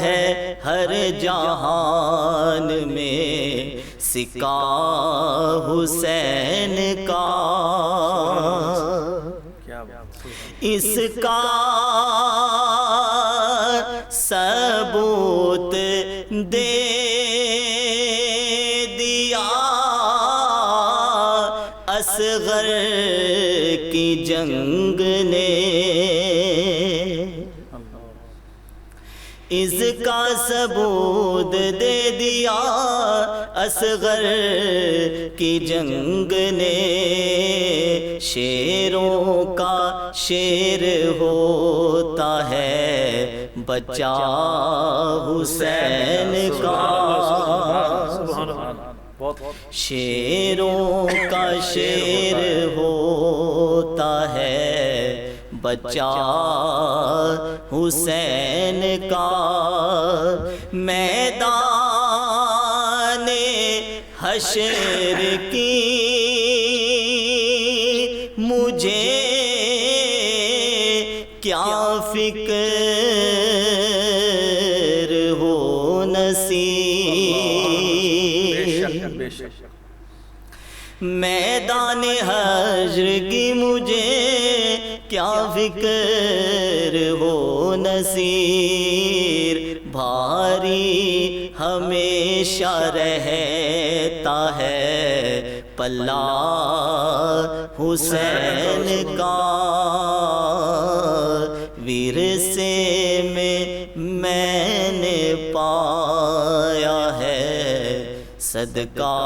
ہے ہر جہان میں سکہ حسین کا، اس کا ثبوت دے دیا اصغر کی جنگ نے اس کا ثبوت دے دیا، اصغر کی جنگ نے شیروں کا شیر ہوتا ہے بچہ حسین کا، شیروں کا شیر ہوتا ہے بچہ حسین کا، میدان حشر کی مجھے کیا فکر ہو نصیب، میدان حشر کی مجھے کیا فکر ہو نصیر، بھاری ہمیشہ رہتا ہے پلہ حسین کا، ورثے میں نے پایا ہے صدقہ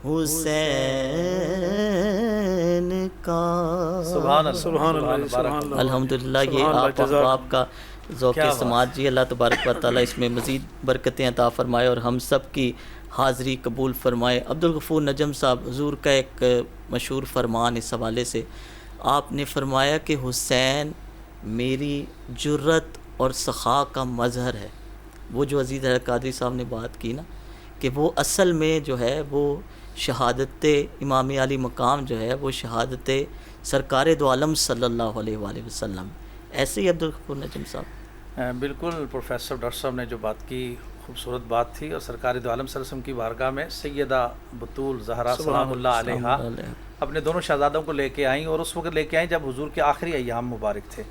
حسین کا۔ سبحان اللہ، الحمدللہ، یہ آپ احباب کا ذوق سماعت جی، اللہ تبارک و تعالیٰ اس میں مزید برکتیں عطا فرمائے اور ہم سب کی حاضری قبول فرمائے۔ عبدالغفور نجم صاحب، حضور کا ایک مشہور فرمان اس حوالے سے آپ نے فرمایا کہ حسین میری جرت اور سخا کا مظہر ہے۔ وہ جو عزیز حضرت قادری صاحب نے بات کی نا کہ وہ اصل میں جو ہے وہ شہادت امام علی مقام جو ہے وہ شہادت سرکار دو عالم صلی اللہ علیہ وآلہ وسلم، ایسے ہی عبدالغفور نجم صاحب۔ بالکل، پروفیسر ڈاکٹر صاحب نے جو بات کی خوبصورت بات تھی، اور سرکار دو عالم صلی اللہ علیہ وسلم کی بارگاہ میں سیدہ بطول زہرا سلام اللہ علیہا اپنے دونوں شہزادوں کو لے کے آئیں، اور اس وقت لے کے آئیں جب حضور کے آخری ایام مبارک تھے۔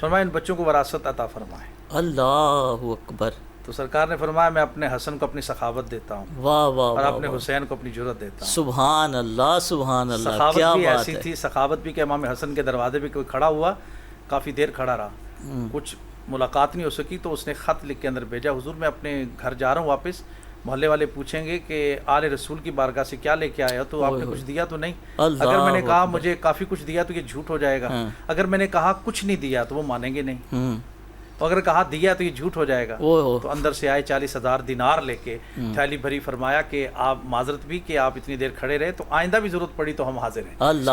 فرمایا ان بچوں کو وراثت عطا فرمائے۔ اللہ اکبر۔ تو سرکار نے فرمایا میں اپنے حسن کو اپنی سخاوت دیتا ہوں، واہ واہ، اور اپنے حسین کو اپنی جرت دیتا ہوں۔ سبحان اللہ، سبحان اللہ، سخاوت کیا بھی بات ایسی ہے۔ تھی، سخاوت بھی کہ امام حسن کے دروازے پہ کوئی کھڑا ہوا، کافی دیر کھڑا رہا، کچھ ملاقات نہیں ہو سکی، تو اس نے خط لکھ کے اندر بھیجا، حضور میں اپنے گھر جا رہا ہوں واپس، محلے والے پوچھیں گے کہ آل رسول کی بارگاہ سے کیا لے کے آیا ہو، تو آپ نے کچھ دیا تو نہیں؟ اگر میں نے کہا مجھے کافی کچھ دیا تو یہ جھوٹ ہو جائے گا، اگر میں نے کہا کچھ نہیں دیا تو وہ مانیں گے نہیں، تو اگر کہا دیا تو یہ جھوٹ ہو جائے گا۔ تو اندر سے آئے 40,000 دینار لے کے، تھیلی بھری، فرمایا کہ آپ معذرت بھی کہ آپ اتنی دیر کھڑے رہے، تو آئندہ بھی ضرورت پڑی تو ہم حاضر ہیں۔ اللہ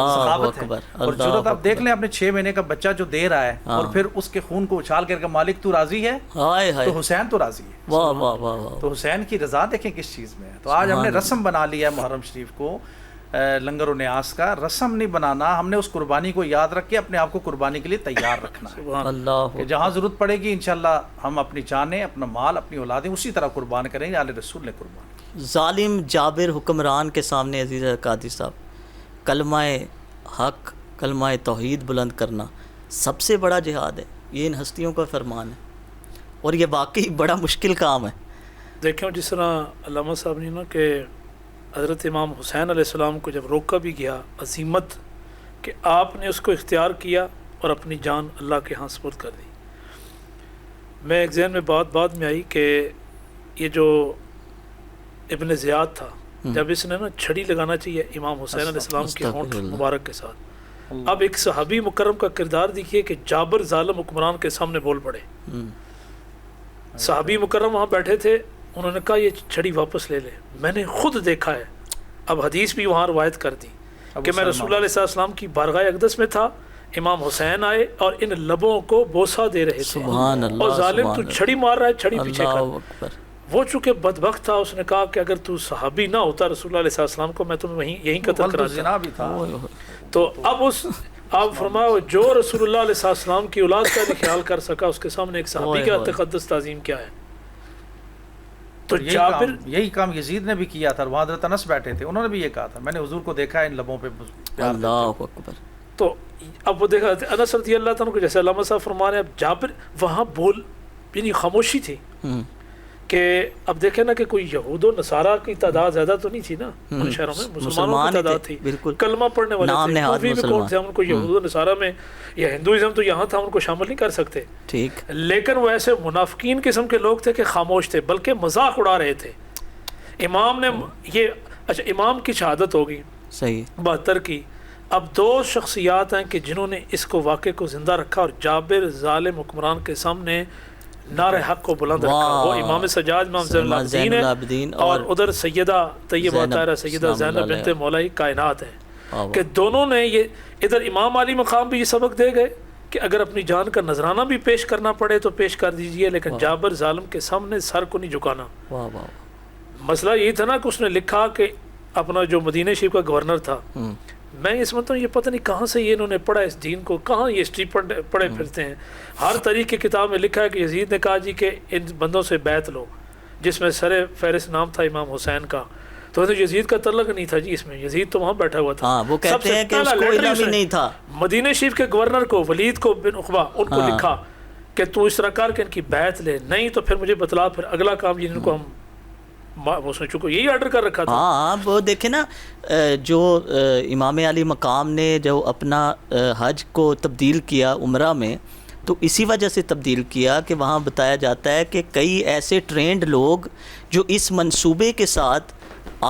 اکبر، اور جرت آپ دیکھ لیں، اپنے 6 مہینے کا بچہ جو دے رہا ہے اور پھر اس کے خون کو اچھال کر کے مالک تو راضی ہے، تو حسین تو راضی ہے۔ واہ واہ واہ، تو حسین کی رضا دیکھیں کس چیز میں ہے۔ تو آج ہم نے رسم بنا لیا ہے محرم شریف کو، لنگر و نیاز کا رسم نہیں بنانا، ہم نے اس قربانی کو یاد رکھ کے اپنے آپ کو قربانی کے لیے تیار رکھنا ہے۔ اللہ، کہ جہاں ضرورت پڑے گی انشاءاللہ ہم اپنی جانیں، اپنا مال، اپنی اولادیں اسی طرح قربان کریں گے، آل رسول نے قربان کی۔ ظالم جابر حکمران کے سامنے عزیز قادری صاحب کلمہ حق، کلمہ توحید بلند کرنا سب سے بڑا جہاد ہے، یہ ان ہستیوں کا فرمان ہے، اور یہ واقعی بڑا مشکل کام ہے۔ دیکھیں جس طرح علامہ صاحب نے نا کہ حضرت امام حسین علیہ السلام کو جب روکا بھی گیا، عظیمت کہ آپ نے اس کو اختیار کیا اور اپنی جان اللہ کے ہاں سپرد کر دی۔ میں ایک ذہن میں بعد میں آئی کہ یہ جو ابن زیاد تھا، جب اس نے نا چھڑی لگانا چاہیے امام حسین علیہ السلام کے ہونٹ مبارک کے ساتھ، اب ایک صحابی مکرم کا کردار دیکھیے کہ جابر ظالم حکمران کے سامنے بول پڑے۔ صحابی مکرم وہاں بیٹھے تھے، انہوں نے کہا یہ چھڑی واپس لے لے، میں نے خود دیکھا ہے۔ اب حدیث بھی وہاں روایت کر دی کہ میں رسول اللہ علیہ السلام کی بارگاہ اقدس میں تھا، امام حسین آئے اور ان لبوں کو بوسہ دے رہے تھے، اور ظالم تو چھڑی مار رہا ہے، چھڑی پیچھے کر۔ وہ چونکہ بدبخت تھا، اس نے کہا کہ اگر تو صحابی نہ ہوتا رسول اللہ علیہ السلام کو، میں تمہیں یہیں قتل کراتا۔ تو اب آپ فرماؤ جو رسول اللہ علیہ السلام کی اولاد کا بھی خیال کر سکا، اس کے سامنے ایک صحابی کا تقدس تعظیم کیا ہے۔ تو یہی کام یزید نے بھی کیا تھا، وہاں حضرت انس بیٹھے تھے، انہوں نے بھی یہ کہا تھا میں نے حضور کو دیکھا ہے ان لبوں پہ پیار۔ اللہ اکبر۔ تو اب وہ دیکھا انس رضی اللہ تعالیٰ کو، جیسے علامہ صاحب فرما رہے ہیں، اب جابر وہاں بول یعنی خاموشی تھی، کہ اب دیکھیں نا کہ کوئی یہود و نصارہ کی تعداد زیادہ تو نہیں تھی نا ان شہروں میں، مسلمانوں کی تعداد تھی، بالکل کلمہ پڑھنے والے تھے، کوفی میں کون تھے، ان کو یہود و نصارہ میں یا ہندوازم تو یہاں تھا، ان کو شامل نہیں کر سکتے، ٹھیک، لیکن وہ ایسے منافقین قسم کے لوگ تھے کہ خاموش تھے، بلکہ مذاق اڑا رہے تھے۔ امام نے یہ اچھا امام کی شہادت ہوگی صحیح 72 کی، اب 2 شخصیات ہیں کہ جنہوں نے اس کو واقعے کو زندہ رکھا اور جابر ظالم حکمران کے سامنے نعرہ حق کو بلند رکھا، وہ امام سجاد امام زین العابدین ہے، اور ادھر سیدہ طیبہ طاہرہ سیدہ زینب بنت مولا کائنات ہے، کہ دونوں نے یہ ادھر امام علی مقام بھی یہ سبق دے گئے کہ اگر اپنی جان کا نذرانہ بھی پیش کرنا پڑے تو پیش کر دیجئے، لیکن جابر ظالم کے سامنے سر کو نہیں جھکانا۔ مسئلہ یہی تھا نا کہ اس نے لکھا کہ اپنا جو مدینہ شریف کا گورنر تھا، میں یہ سمجھتا ہوں یہ پتہ نہیں کہاں سے یہ انہوں نے پڑھا اس دین کو، کہاں یہ ہسٹری پڑھے پھرتے ہیں۔ ہر طریق کی کتاب میں لکھا ہے کہ یزید نے کہا جی کہ ان بندوں سے بیعت لو، جس میں سر فہرست نام تھا امام حسین کا، تو یزید کا تعلق نہیں تھا جی اس میں، یزید تو وہاں بیٹھا ہوا تھا۔ وہ کہتے ہیں کہ اس کو علم ہی نہیں تھا۔ مدینہ شریف کے گورنر کو ولید کو بن عقبہ ان کو لکھا کہ تو اس طرح کر کے ان کی بیعت لے، نہیں تو پھر مجھے بتلا پھر اگلا کام جن کو ہم اس نے چونکہ یہی آرڈر کر رکھا تھا۔ ہاں وہ دیکھیں نا جو امام علی مقام نے جو اپنا حج کو تبدیل کیا عمرہ میں، تو اسی وجہ سے تبدیل کیا کہ وہاں بتایا جاتا ہے کہ کئی ایسے ٹرینڈ لوگ جو اس منصوبے کے ساتھ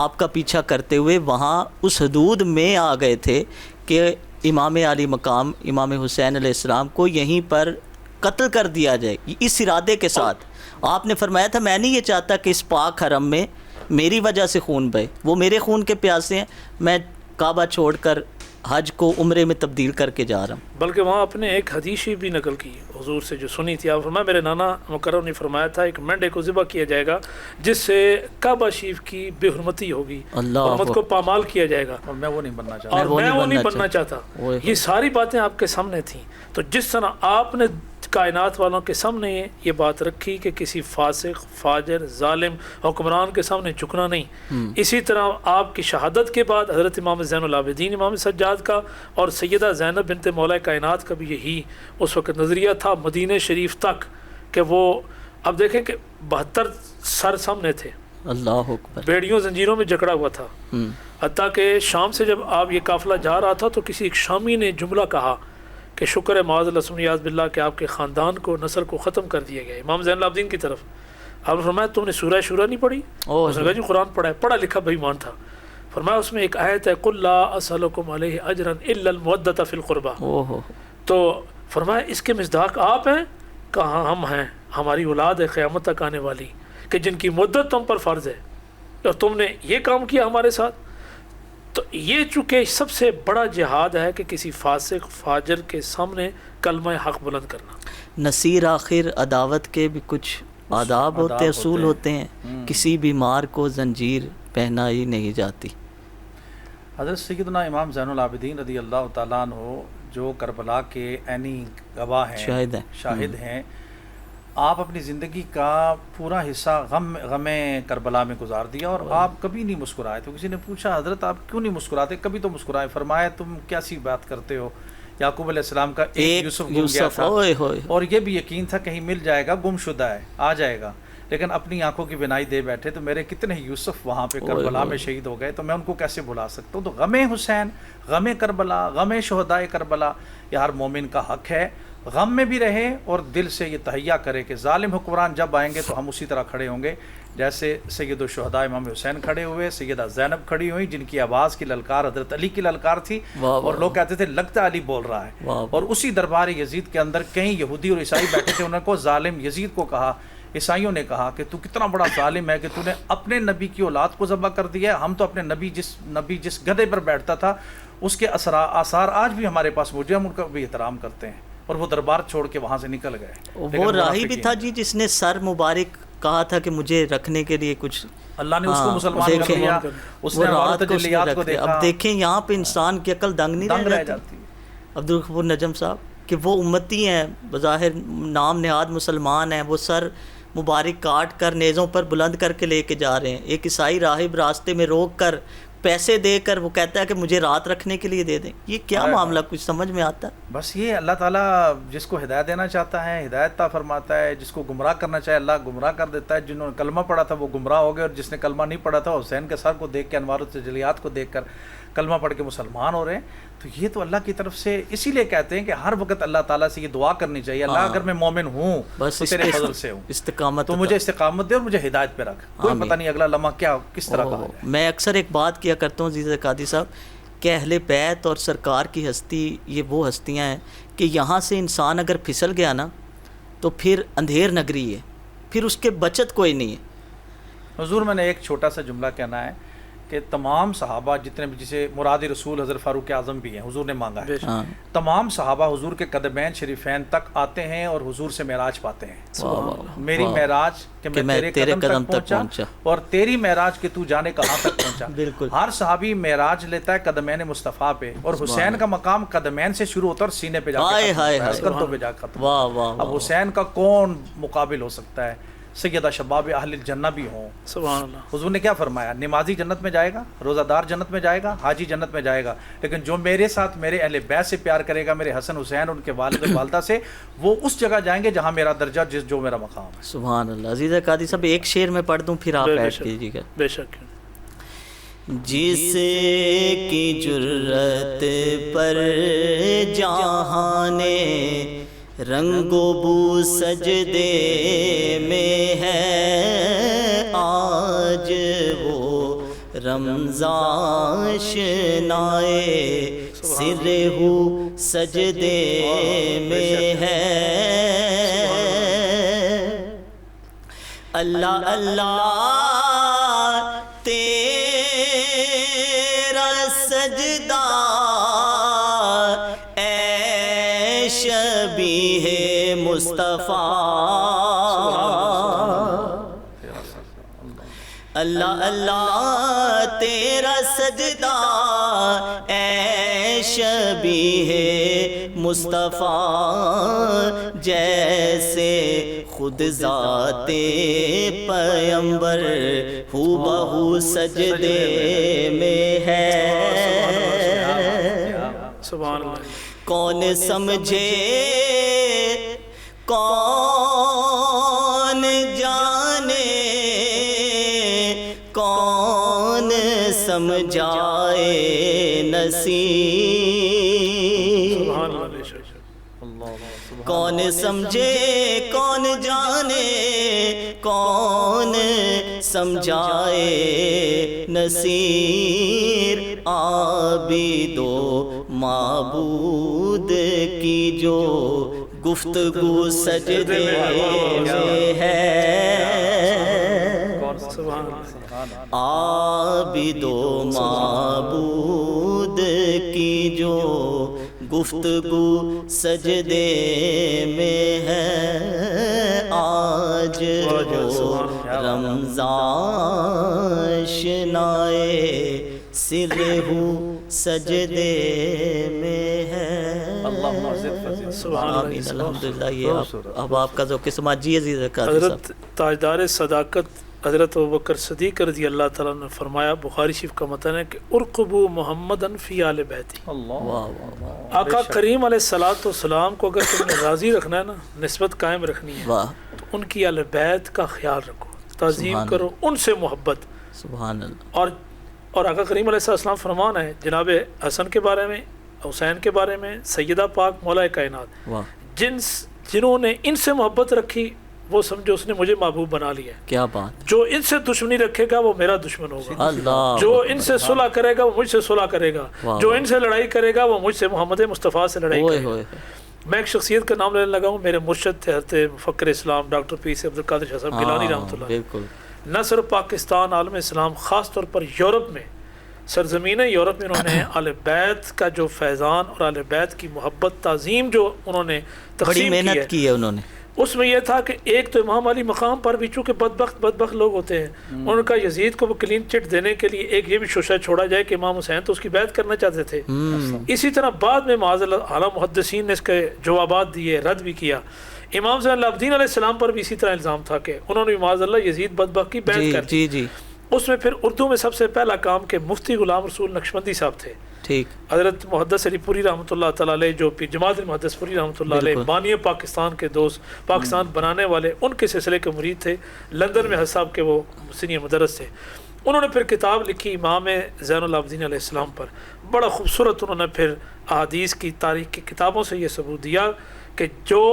آپ کا پیچھا کرتے ہوئے وہاں اس حدود میں آ گئے تھے کہ امام علی مقام امام حسین علیہ السلام کو یہیں پر قتل کر دیا جائے، اس ارادے کے ساتھ۔ آپ نے فرمایا تھا میں نہیں یہ چاہتا کہ اس پاک حرم میں میری وجہ سے خون بہے، وہ میرے خون کے پیاسے ہیں، میں کعبہ چھوڑ کر حج کو عمرے میں تبدیل کر کے جا رہا ہوں۔ بلکہ وہاں اپنے ایک حدیث بھی نقل کی حضور سے جو سنی تھی، آپ فرمایا میرے نانا مکرم نے فرمایا تھا ایک مینڈے کو ذبح کیا جائے گا جس سے کعبہ شریف کی بے حرمتی ہوگی، حرمت کو پامال کیا جائے گا، اور میں وہ نہیں بننا چاہتا، اور میں وہ نہیں بننا چاہتا۔ یہ ساری باتیں آپ کے سامنے تھیں، تو جس طرح آپ نے کائنات والوں کے سامنے یہ بات رکھی کہ کسی فاسق فاجر ظالم حکمران کے سامنے جھکنا نہیں، اسی طرح آپ کی شہادت کے بعد حضرت امام زین العابدین امام سجاد کا اور سیدہ زینب بنت مولا کائنات کا بھی یہی اس وقت نظریہ تھا مدینہ شریف تک، کہ وہ اب دیکھیں کہ 72 سر سامنے تھے، اللہ اکبر، بیڑیوں زنجیروں میں جکڑا ہوا تھا، حتیٰ کہ شام سے جب آپ یہ قافلہ جا رہا تھا تو کسی ایک شامی نے جملہ کہا کہ شکر ہے معاذ اللہ سمیاذ باللہ کہ آپ کے خاندان کو نسل کو ختم کر دیا گیا۔ امام زین العابدین کی طرف آپ نے فرمایا تم نے سورہ شورا نہیں پڑھی؟ اس نے کہا جی قرآن پڑھا ہے، پڑھا لکھا بھائی مان تھا۔ فرمایا اس میں ایک آیت ہے قل لا اسألکم علیہ اجرا الا المودۃ فی القربى، تو فرمایا اس کے مصداق آپ ہیں؟ کہاں ہم ہیں، ہماری اولاد ہے قیامت تک آنے والی کہ جن کی مدت تم پر فرض ہے، اور تم نے یہ کام کیا ہمارے ساتھ۔ تو یہ چونکہ سب سے بڑا جہاد ہے کہ کسی فاسق فاجر کے سامنے کلمہ حق بلند کرنا۔ نصیر آخر عداوت کے بھی کچھ آداب ہوتے ہیں، اصول ہوتے ہیں، کسی بیمار کو زنجیر پہنائی نہیں جاتی۔ حضرت سیدنا امام زین العابدین رضی اللہ تعالیٰ عنہ جو کربلا کے عینی گواہ ہیں، شاہد ہیں، آپ اپنی زندگی کا پورا حصہ غم کربلا میں گزار دیا اور آپ کبھی نہیں مسکرائے۔ تو کسی نے پوچھا حضرت آپ کیوں نہیں مسکراتے، کبھی تو مسکرائے۔ فرمایا تم کیسی بات کرتے ہو، یعقوب علیہ السلام کا ایک یوسف گم گیا تھا اور یہ بھی یقین تھا کہیں مل جائے گا، گم شدہ ہے آ جائے گا، لیکن اپنی آنکھوں کی بینائی دے بیٹھے۔ تو میرے کتنے یوسف وہاں پہ کربلا میں شہید ہو گئے، تو میں ان کو کیسے بھلا سکتا ہوں۔ تو غم حسین، غم کربلا، غم شہدائے کربلا یہ ہر مومن کا حق ہے، غم میں بھی رہے اور دل سے یہ تہیہ کرے کہ ظالم حکمران جب آئیں گے تو ہم اسی طرح کھڑے ہوں گے جیسے سید الشہداء امام حسین کھڑے ہوئے، سیدہ زینب کھڑی ہوئی جن کی آواز کی للکار حضرت علی کی للکار تھی، اور لوگ کہتے تھے لگتا علی بول رہا ہے۔ اور اسی دربار یزید کے اندر کئی یہودی اور عیسائی بیٹھے تھے، انہوں کو ظالم یزید کو کہا، عیسائیوں نے کہا کہ تو کتنا بڑا ظالم ہے کہ تو نے اپنے نبی کی اولاد کو ذبح کر دیا ہے، ہم تو اپنے نبی جس گدھے پر بیٹھتا تھا اس کے آثار آج بھی ہمارے پاس موجود ہیں، ہم ان کا بھی احترام کرتے ہیں۔ اور وہ دربار چھوڑ کے وہاں سے نکل گئے۔ وہ راہی بھی تھا جی جس نے سر مبارک کہا تھا کہ مجھے رکھنے کے لیے کچھ، اللہ نے اس کو مسلمان کر دیا، اس نے رات تجلیات کو دیکھا۔ اب دیکھیں یہاں پہ انسان کی عقل دنگ نہیں رہ جاتی۔ عبدالغفور نجم صاحب کہ وہ امتی ہیں، بظاہر نام نہاد مسلمان ہیں، وہ سر مبارک کاٹ کر نیزوں پر بلند کر کے لے کے جا رہے ہیں۔ ایک عیسائی راہب راستے میں روک کر پیسے دے کر وہ کہتا ہے کہ مجھے رات رکھنے کے لیے دے دیں. یہ کیا معاملہ کچھ سمجھ میں آتا ہے؟ بس یہ اللہ تعالیٰ جس کو ہدایت دینا چاہتا ہے ہدایت عطا فرماتا ہے, جس کو گمراہ کرنا چاہے اللہ گمراہ کر دیتا ہے. جنہوں نے کلمہ پڑھا تھا وہ گمراہ ہو گئے, اور جس نے کلمہ نہیں پڑھا تھا حسین کے سر کو دیکھ کے, انوار التجلیات کو دیکھ کر کلمہ پڑھ کے مسلمان ہو رہے ہیں. تو یہ تو اللہ کی طرف سے, اسی لیے کہتے ہیں کہ ہر وقت اللہ تعالیٰ سے یہ دعا کرنی چاہیے, اللہ اگر میں مومن ہوں تو تیرے فضل سے ہوں, استقامت تو مجھے استقامت دے اور مجھے ہدایت پہ رکھ. کوئی پتہ نہیں اگلا لمحہ کیا کس طرح کا ہے. میں اکثر ایک بات کیا کرتا ہوں عزیز قادری صاحب کہ اہل بیت اور سرکار کی ہستی یہ وہ ہستیاں ہیں کہ یہاں سے انسان اگر پھسل گیا نا تو پھر اندھیر نگری ہے, پھر اس کے بچت کوئی نہیں ہے. حضور میں نے ایک چھوٹا سا جملہ کہنا ہے کہ تمام صحابہ جتنے بھی, جسے مراد رسول حضرت فاروق اعظم بھی ہیں, حضور نے مانگا ہے, تمام صحابہ حضور کے قدمین شریفین تک آتے ہیں اور حضور سے معراج پاتے ہیں. میری معراج کہ میں تیرے قدم تک پہنچا, اور تیری معراج کہ تو جانے کہاں تک پہنچا. بالکل. ہر صحابی معراج لیتا ہے قدمین مصطفیٰ پہ, اور حسین کا مقام قدمین سے شروع ہوتا ہے اور سینے پہ جا کے کندھوں پہ جا ختم. اب حسین کا کون مقابل ہو سکتا ہے؟ سیدہ شباب اہل الجنہ بھی ہوں. سبحان اللہ. حضور نے کیا فرمایا؟ نمازی جنت میں جائے گا, روزہ دار جنت میں جائے گا, حاجی جنت میں جائے گا, لیکن جو میرے ساتھ میرے اہل بیت سے پیار کرے گا, میرے حسن حسین ان کے والد والدہ سے, وہ اس جگہ جائیں گے جہاں میرا درجہ, جو میرا مقام ہے. سبحان اللہ. عزیز قادری صاحب ایک شعر میں پڑھ دوں پھر آپ ایڈ کیجیے گا. بے شک. جس کی جرت پر جہاں رنگ و بو سجدے میں ہے, آج وہ رمضان شنائے سر ہو سجدے میں ہے. اللہ اللہ تیرا سجدہ اے شبیہ مصطفیٰ, اللہ اللہ تیرا سجدہ اے شبیہ مصطفیٰ, جیسے خود ذات پیمبر ہو بہو سجدے میں ہے. سبحان اللہ. کون سمجھے کون جانے کون سمجھائے نصیب, کون سمجھے کون جانے کون سمجھائے نصیر, عابد و معبود کی جو گفتگو سجدے میں ہے, عابد و معبود کی جو گفتگو سجدے میں ہے, آج وہ رمضان شنائے سر ہو سجدے میں ہے. آمین. الحمدللہ. یہ اب آپ کا ذوق سماعت جی عزیز قادری صاحب. حضرت تاجدار صداقت حضرت ابوبکر صدیق رضی اللہ تعالیٰ نے فرمایا, بخاری شریف کا متن ہے کہ ارقبوا محمدًا فی آل بیتی. آقا کریم علیہ الصلوۃ والسلام کو اگر تم نے راضی رکھنا ہے نا, نسبت قائم رکھنی ہے, تو ان کی اہل بیت کا خیال رکھو, تعظیم کرو, ان سے محبت. سبحان اللہ. اور آقا کریم علیہ السلام فرمان ہے جناب حسن کے بارے میں, حسین کے بارے میں, سیدہ پاک مولا کائنات, جنہوں نے ان سے محبت رکھی وہ سمجھو اس نے مجھے محبوب بنا لیا. کیا بات. جو ان سے دشمنی رکھے گا وہ میرا دشمن ہوگا. اللہ. جو ان سے صلح کرے گا وہ مجھ سے صلح کرے گا, جو ان سے لڑائی کرے گا وہ مجھ سے محمد مصطفیٰ سے لڑائی کرے گا. میں ایک شخصیت کا نام لینے لگا ہوں, میرے مرشد تھے حضرت مفکر اسلام ڈاکٹر پیر عبد القادر شاہ صاحب گیلانی رحمۃ اللہ. بالکل. نہ صرف پاکستان, عالم اسلام, خاص طور پر یورپ میں, سرزمین یورپ میں انہوں نے اہل بیت کا جو فیضان اور اہل بیت کی محبت تعظیم جو انہوں نے بڑی محنت کی ہے انہوں نے, اس میں یہ تھا کہ ایک تو امام علی مقام پر بھی چونکہ بدبخت لوگ ہوتے ہیں, ان کا یزید کو وہ کلین چٹ دینے کے لیے ایک یہ بھی شوشہ چھوڑا جائے کہ امام حسین تو اس کی بیعت کرنا چاہتے تھے. اسی طرح بعد میں معاذ اللہ اعلیٰ محدثین نے اس کے جوابات دیے, رد بھی کیا. امام زین العابدین علیہ السلام پر بھی اسی طرح الزام تھا کہ انہوں نے معاذ اللہ یزید بدبخت کی بیعت کر دی. اس میں پھر اردو میں سب سے پہلا کام کہ مفتی غلام رسول نقشبندی صاحب تھے، ٹھیک، حضرت محدث علی پوری رحمۃ اللہ تعالیٰ علیہ جو پیر جماعت المحدث پوری رحمۃ اللہ علیہ بانی پاکستان کے دوست، پاکستان بنانے والے، ان کے سلسلے کے مرید تھے، لندن میں حضرت صاحب کے وہ سینئر مدرس تھے. انہوں نے پھر کتاب لکھی امام زین العابدین علیہ السلام پر، بڑا خوبصورت انہوں نے پھر احادیث کی تاریخ کی کتابوں سے یہ ثبوت دیا کہ جو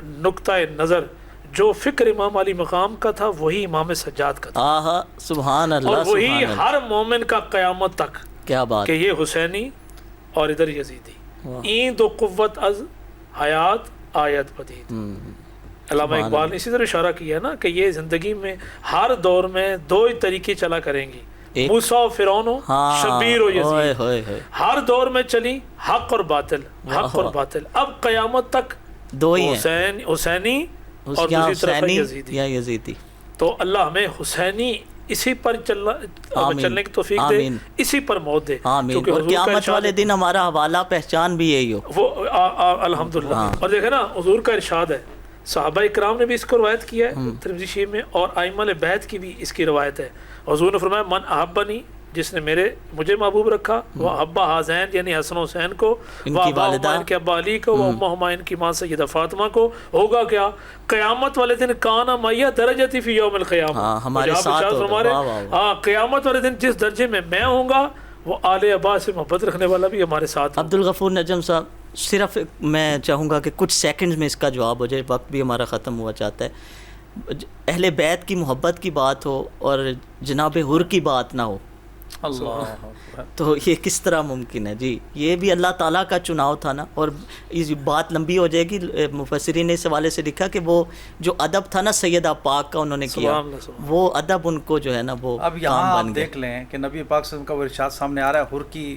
نقطۂ نظر جو فکر امام علی مقام کا تھا وہی امام سجاد کا تھا. آہا سبحان اللہ، اور وہی سبحان اللہ، ہر مومن کا قیامت تک کیا بات، کہ یہ حسینی اور ادھر یزیدی، واہ. این دو قوت از حیات آیت پدید. علامہ اقبال نے اسی طرح اشارہ کیا ہے نا کہ یہ زندگی میں ہر دور میں دو ہی طریقے چلا کریں گی، ایک موسیٰ و فرعون و ہاں، شبیر و اوئے یزید. ہوئے ہوئے، ہر دور میں چلی حق اور باطل، حق اور واہ. باطل. اب قیامت تک دو ہی ہیں، حسینی اور یا دوسری طرف حسینی یزیدی. یا یزیدی. تو اللہ ہمیں حسینی اسی پر چلنے کی توفیق دے، آمین، اسی پر موت دے. آمین. کیونکہ اور حضور کا قیامت ارشاد والے دن ہمارا حوالہ پہچان بھی یہی ہو. وہ الحمدللہ. ہاں. اور دیکھیں نا حضور کا ارشاد ہے، صحابہ اکرام نے بھی اس کو روایت کیا ہے ترمذی شریف میں، اور ائمہ بیت کی بھی اس کی روایت ہے. حضور نے فرمایا من احبنی، جس نے مجھے محبوب رکھا، وہ ابا حسین یعنی حسن حسین کو، ان کی والدہ، ان کے ابا علی کو، وہ امہ ہمایون کی ماں سیدہ فاطمہ کو، ہوگا کیا قیامت والے دن کانا میا درجتی فی یوم القیامہ. ہاں، ہمارے ساتھ ہوگا. واہ واہ واہ. ہاں قیامت والے دن جس درجے میں میں ہوں گا وہ آل عباس سے محبت رکھنے والا بھی ہمارے ساتھ. عبد الغفور نجم صاحب، صرف میں چاہوں گا کہ کچھ سیکنڈز میں اس کا جواب ہو جائے، وقت بھی ہمارا ختم ہوا چاہتا ہے. اہل بیت کی محبت کی بات ہو اور جناب حر کی بات نہ ہو، اللہ تو یہ کس طرح ممکن ہے؟ جی یہ بھی اللہ تعالیٰ کا چناؤ تھا نا. اور یہ بات لمبی ہو جائے گی، مفسرین نے اس حوالے سے لکھا کہ وہ جو ادب تھا نا سیدہ پاک کا انہوں نے کیا، وہ ادب ان کو جو ہے نا وہ اب یہاں آپ دیکھ لیں کہ نبی پاک صلی اللہ علیہ وسلم کا وہ ارشاد سامنے آ رہا ہے حر کی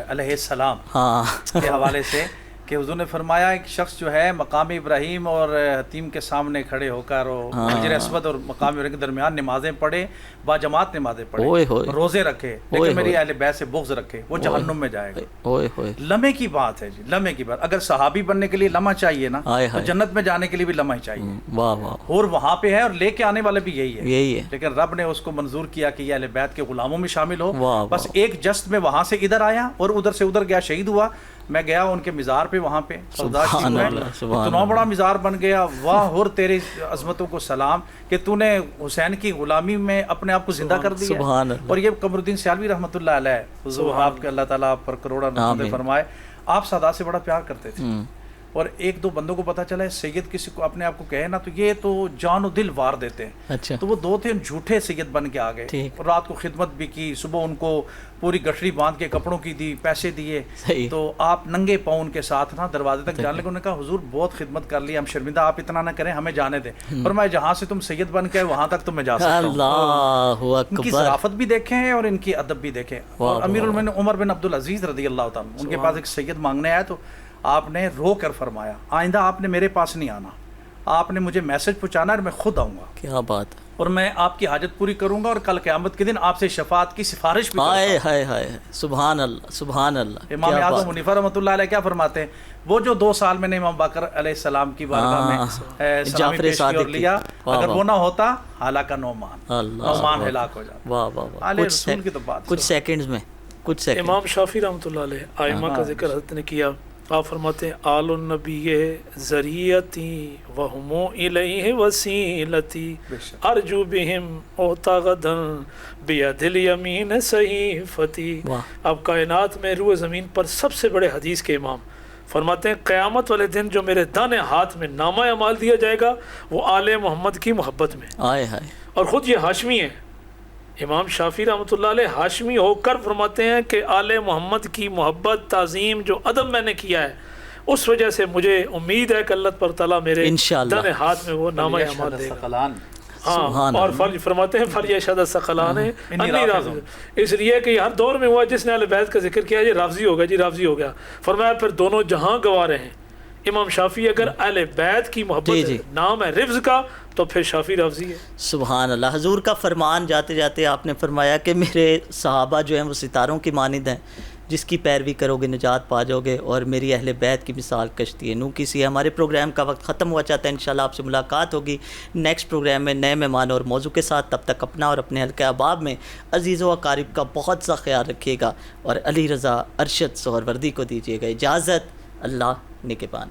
علیہ السلام ہاں کے حوالے سے کہ حضور نے فرمایا ایک شخص جو ہے مقام ابراہیم اور حتیم کے سامنے کھڑے ہو کر حجر اسود اور مقام ابراہیم کے درمیان نمازیں پڑھے، باجماعت نمازیں پڑھے، روزے رکھے، لیکن میری اہل بیت سے بغض رکھے، وہ جہنم میں جائے گا. لمحے کی بات ہے جی، لمحے کی بات. اگر صحابی بننے کے لیے لمحہ چاہیے نا تو جنت میں جانے کے لیے بھی لمحہ ہی چاہیے. واہ واہ. اور وہاں پہ ہے اور لے کے آنے والے بھی یہی ہے، لیکن رب نے اس کو منظور کیا کہ یہ اہل بیت کے غلاموں میں شامل ہو. بس واہ. ایک جست میں وہاں سے ادھر آیا اور ادھر سے ادھر گیا، شہید ہوا. میں گیا ان کے مزار پہ، وہاں پہ اتنا بڑا مزار بن گیا. واہ ہر تیری عظمتوں کو سلام کہ تو نے حسین کی غلامی میں اپنے آپ کو زندہ کر دیا. اور یہ قمر الدین سیالوی رحمۃ اللہ علیہ، حضور آپ کے اللہ تعالیٰ آپ پر کروڑا رحمتیں فرمائے، آپ سادات سے بڑا پیار کرتے تھے. اور ایک دو بندوں کو پتا چلا ہے سید کسی کو اپنے آپ کو کہے نا تو یہ تو جان و دل وار دیتے ہیں. اچھا. تو وہ دو تھے جھوٹے سید بن کے آ گئے، اور رات کو خدمت بھی کی، صبح ان کو پوری گٹھڑی باندھ کے کپڑوں کی دی، پیسے دیے. تو آپ ننگے پاؤں ان کے ساتھ نا دروازے تک جانے لگے. انہوں نے کہا حضور بہت خدمت کر لی، ہم شرمندہ، آپ اتنا نہ کریں، ہمیں جانے دیں. اور میں جہاں سے تم سید بن کے وہاں تک تو میں جا سکتا ہوں. اللہ اکبر. ان کی ثقافت بھی دیکھیں اور ان کی ادب بھی دیکھیں. اور امیر المومنین عمر بن عبدالعزیز رضی اللہ تعالیٰ ان کے پاس ایک سید مانگنے آیا تو آپ نے رو کر فرمایا آئندہ آپ نے میرے پاس نہیں آنا، آپ نے مجھے میسج پہنچانا ہے اور میں خود آؤں گا. کیا بات ہے. اور میں آپ کی حاجت پوری کروں گا اور کل قیامت کے دن آپ سے شفاعت کی سفارش بھی کروں گا. ہائے ہائے ہائے سبحان اللہ سبحان اللہ. امام اعظم حنیفہ رحمۃ اللہ علیہ کیا فرماتے ہیں، وہ جو 2 سال میں نے امام باقر علیہ السلام کی بارگاہ میں سلامی پیش کی اور لیا، اگر وہ نہ ہوتا ہلاکہ نعمان ہلاک ہو جاتا. واہ واہ واہ. کچھ سیکنڈز میں امام شافعی رحمۃ اللہ علیہ ائمہ کا ذکر حضرت نے کیا. آپ فرماتے ہیں آل النبی ذریعتی وہم الیہ وسیلتی ارجو بہم اوتا غدن بیاد الیمین صحیفتی. اب کائنات میں روح زمین پر سب سے بڑے حدیث کے امام فرماتے ہیں قیامت والے دن جو میرے دانے ہاتھ میں نامہ اعمال دیا جائے گا وہ آل محمد کی محبت میں. اور خود یہ ہاشمی ہے، امام شافعی رحمۃ اللہ علیہ ہاشمی ہو کر فرماتے ہیں کہ آل محمد کی محبت، تعظیم، جو ادب میں نے کیا ہے اس وجہ سے مجھے امید ہے کہ اللہ پر تعالیٰ میرے دانے ہاتھ میں وہ نامہ اعمال دے گا. ہاں. اور فرماتے ہیں فلیشہد الثقلان انی رافض، اس لیے کہ ہر دور میں ہوا جس نے اہل بیت کا ذکر کیا یہ رافضی ہو گیا جی، رافضی ہو گیا. فرمایا پھر دونوں جہاں گوا رہے ہیں، امام شافعی اگر اہل بیت کی محبت جی نام ہے رفظ کا تو پھر شافعی رافضی ہے. سبحان اللہ. حضور کا فرمان جاتے جاتے آپ نے فرمایا کہ میرے صحابہ جو ہیں وہ ستاروں کی مانند ہیں، جس کی پیروی کرو گے نجات پا جاؤ گے، اور میری اہل بیت کی مثال کشتی نوح کی سی ہے. ہمارے پروگرام کا وقت ختم ہوا چاہتا ہے، انشاءاللہ آپ سے ملاقات ہوگی نیکسٹ پروگرام میں نئے مہمان اور موضوع کے ساتھ. تب تک اپنا اور اپنے حلقہ احباب میں عزیز و اقارب کا بہت سا خیال رکھیے گا، اور علی رضا ارشد سہروردی کو دیجیے گا اجازت. اللہ نگہبان.